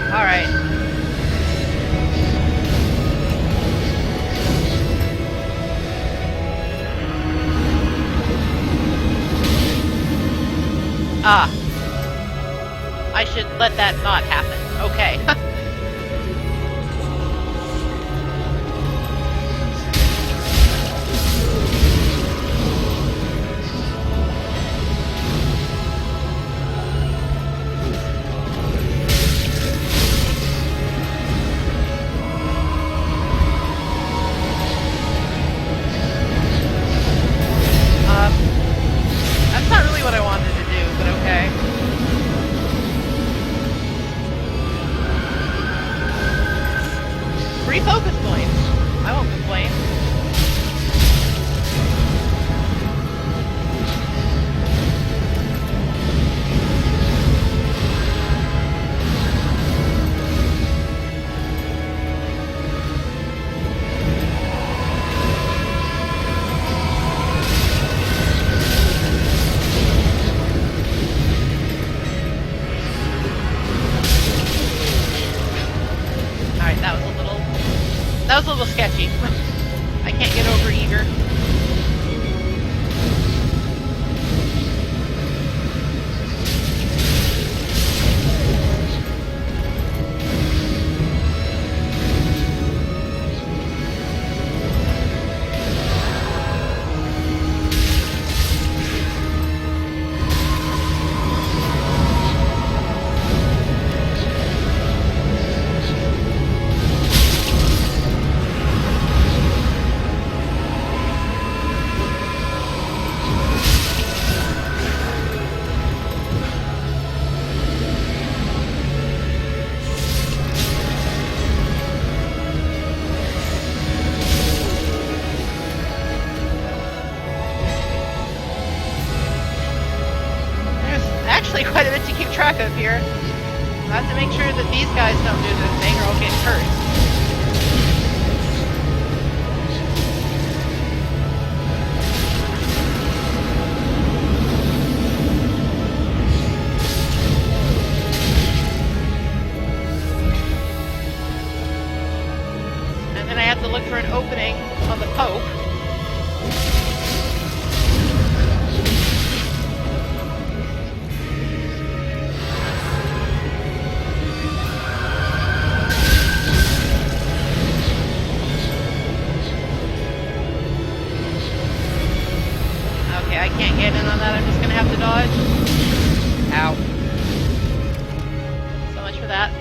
Alright. Ah. I should let that not happen. Okay. That's not really what I wanted to do, but okay. Free focus points. I won't complain. Alright, that was a little sketchy. I can't get over eager. Actually quite a bit to keep track of here. I have to make sure that these guys don't do this thing or I'll get hurt. And then I have to look for an opening on the Pope. I can't get in on that, I'm just gonna have to dodge. Ow. So much for that.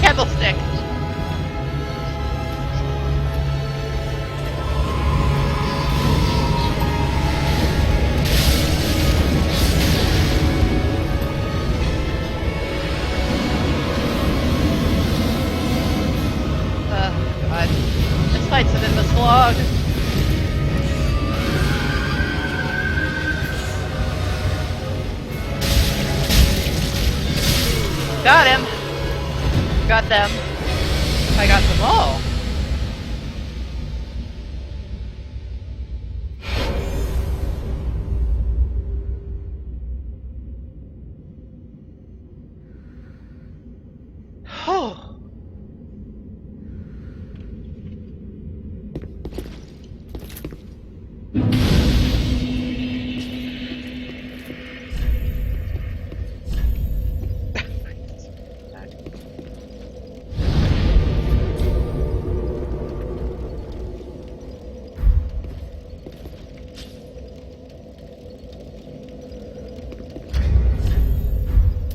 Candlestick. God. This fight's a bit of a slog. Got him. Got them. I got them all.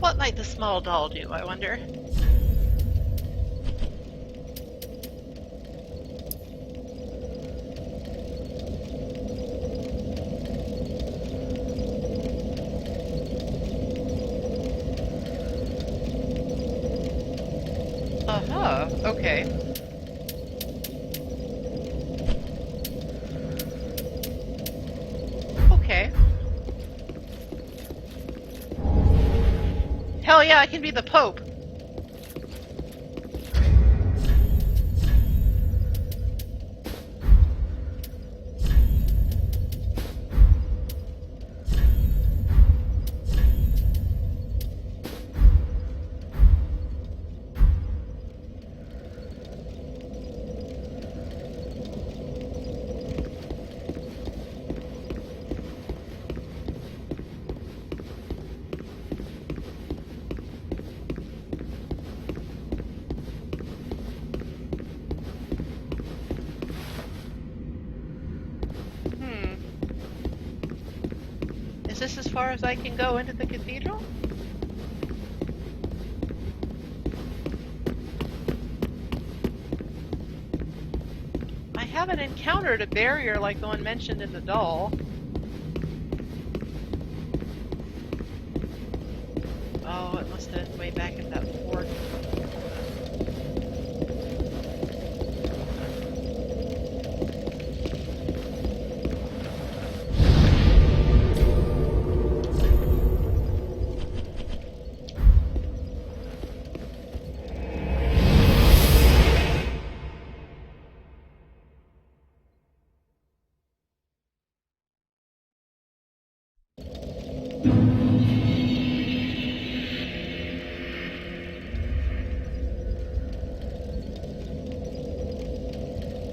What might the small doll do, I wonder? Uh-huh, okay. Okay. Hell yeah, I can be the Pope. Is this as far as I can go into the cathedral? I haven't encountered a barrier like the one mentioned in the doll. Oh, it must have been way back at that fort.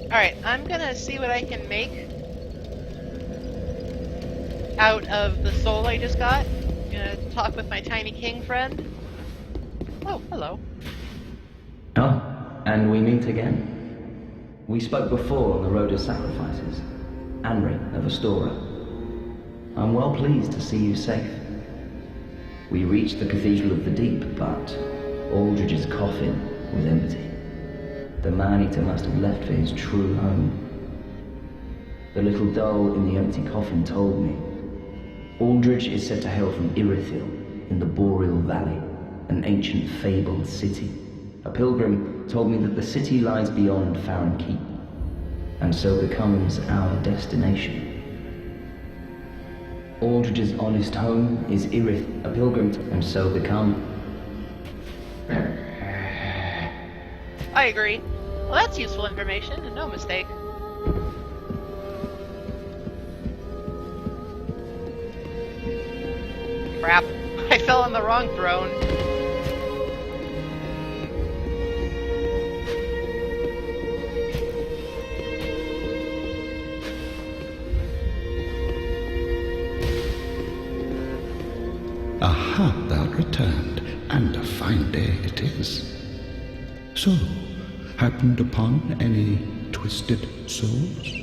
Alright, I'm gonna see what I can make out of the soul I just got. I'm gonna talk with my tiny king friend. Oh, hello. Oh, and we meet again. We spoke before on the road of sacrifices. Anri of Astora. I'm well pleased to see you safe. We reached the Cathedral of the Deep, but Aldridge's coffin was empty. The man-eater must have left for his true home. The little doll in the empty coffin told me. Aldridge is said to hail from Irithyll in the Boreal Valley, an ancient fabled city. A pilgrim told me that the city lies beyond Farron Keep, and so becomes our destination. Aldridge's honest home is Irith, a pilgrim, and so become... I agree. Well, that's useful information, and no mistake. Crap. I fell on the wrong throne. Aha, thou returned, and a fine day it is. So, happened upon any twisted souls?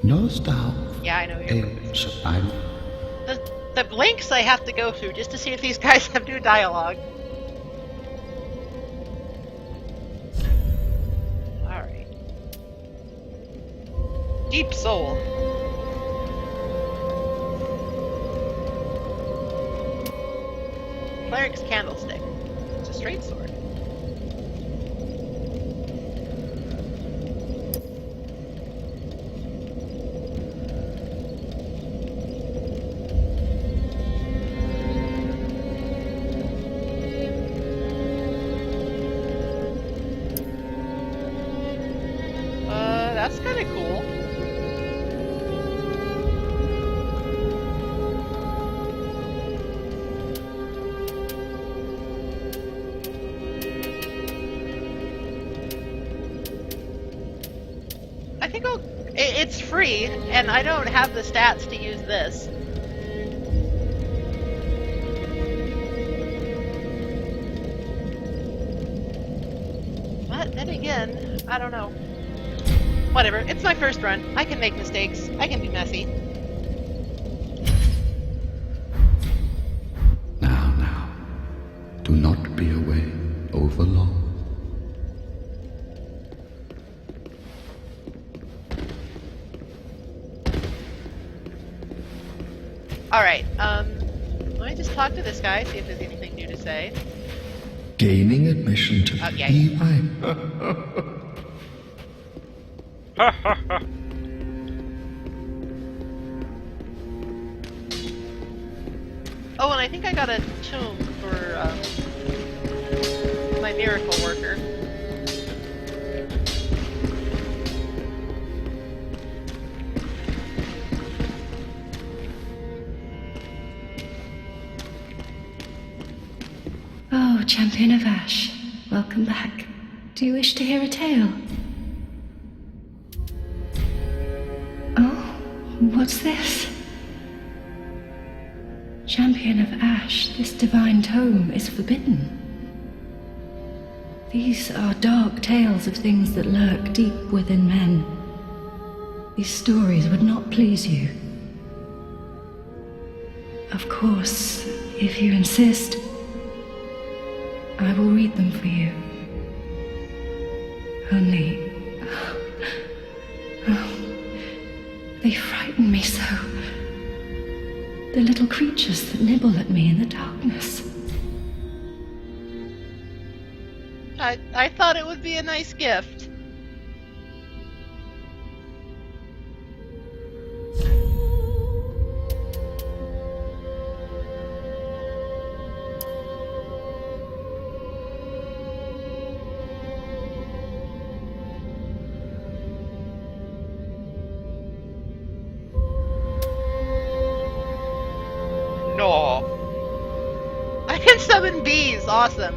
Knowest thou Yeah, I know you're a survivor? The blinks I have to go through just to see if these guys have new dialogue. Alright. Deep Soul. Cleric's Candlestick. It's a straight sword. That's kind of cool. I think it's free, and I don't have the stats to use this. But then again, I don't know. Whatever, it's my first run. I can make mistakes. I can be messy. Alright, let me just talk to this guy, see if there's anything new to say. Gaining admission to Okay. EY. Oh, and I think I got a tomb for my miracle worker. Oh, Champion of Ash, welcome back. Do you wish to hear a tale? Oh, what's this? Champion of Ash, this divine tome is forbidden. These are dark tales of things that lurk deep within men. These stories would not please you. Of course, if you insist, I will read them for you. Only... they frighten me so. The little creatures that nibble at me in the darkness. I thought it would be a nice gift. No. I can summon bees. Awesome.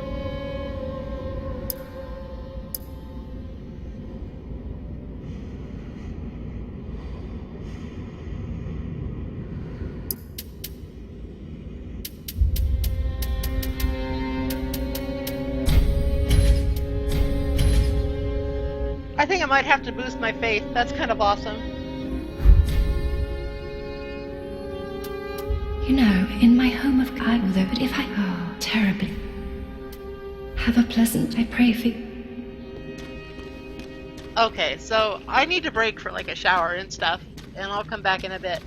I think I might have to boost my faith. That's kind of awesome. You know, in my home of I will though, but if I are terribly. Have a pleasant, I pray for you. Okay, so I need to break for like a shower and stuff, and I'll come back in a bit.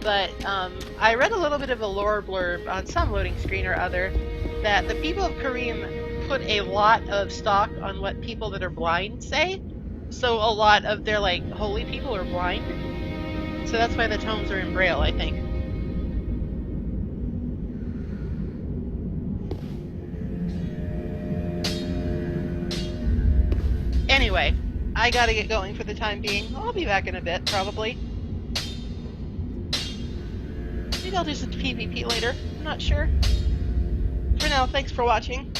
But I read a little bit of a lore blurb on some loading screen or other that the people of Kareem put a lot of stock on what people that are blind say. So a lot of their like holy people are blind. So that's why the tomes are in Braille, I think. Anyway, I gotta get going for the time being. I'll be back in a bit, probably. Maybe I'll do some PvP later. I'm not sure. For now, thanks for watching.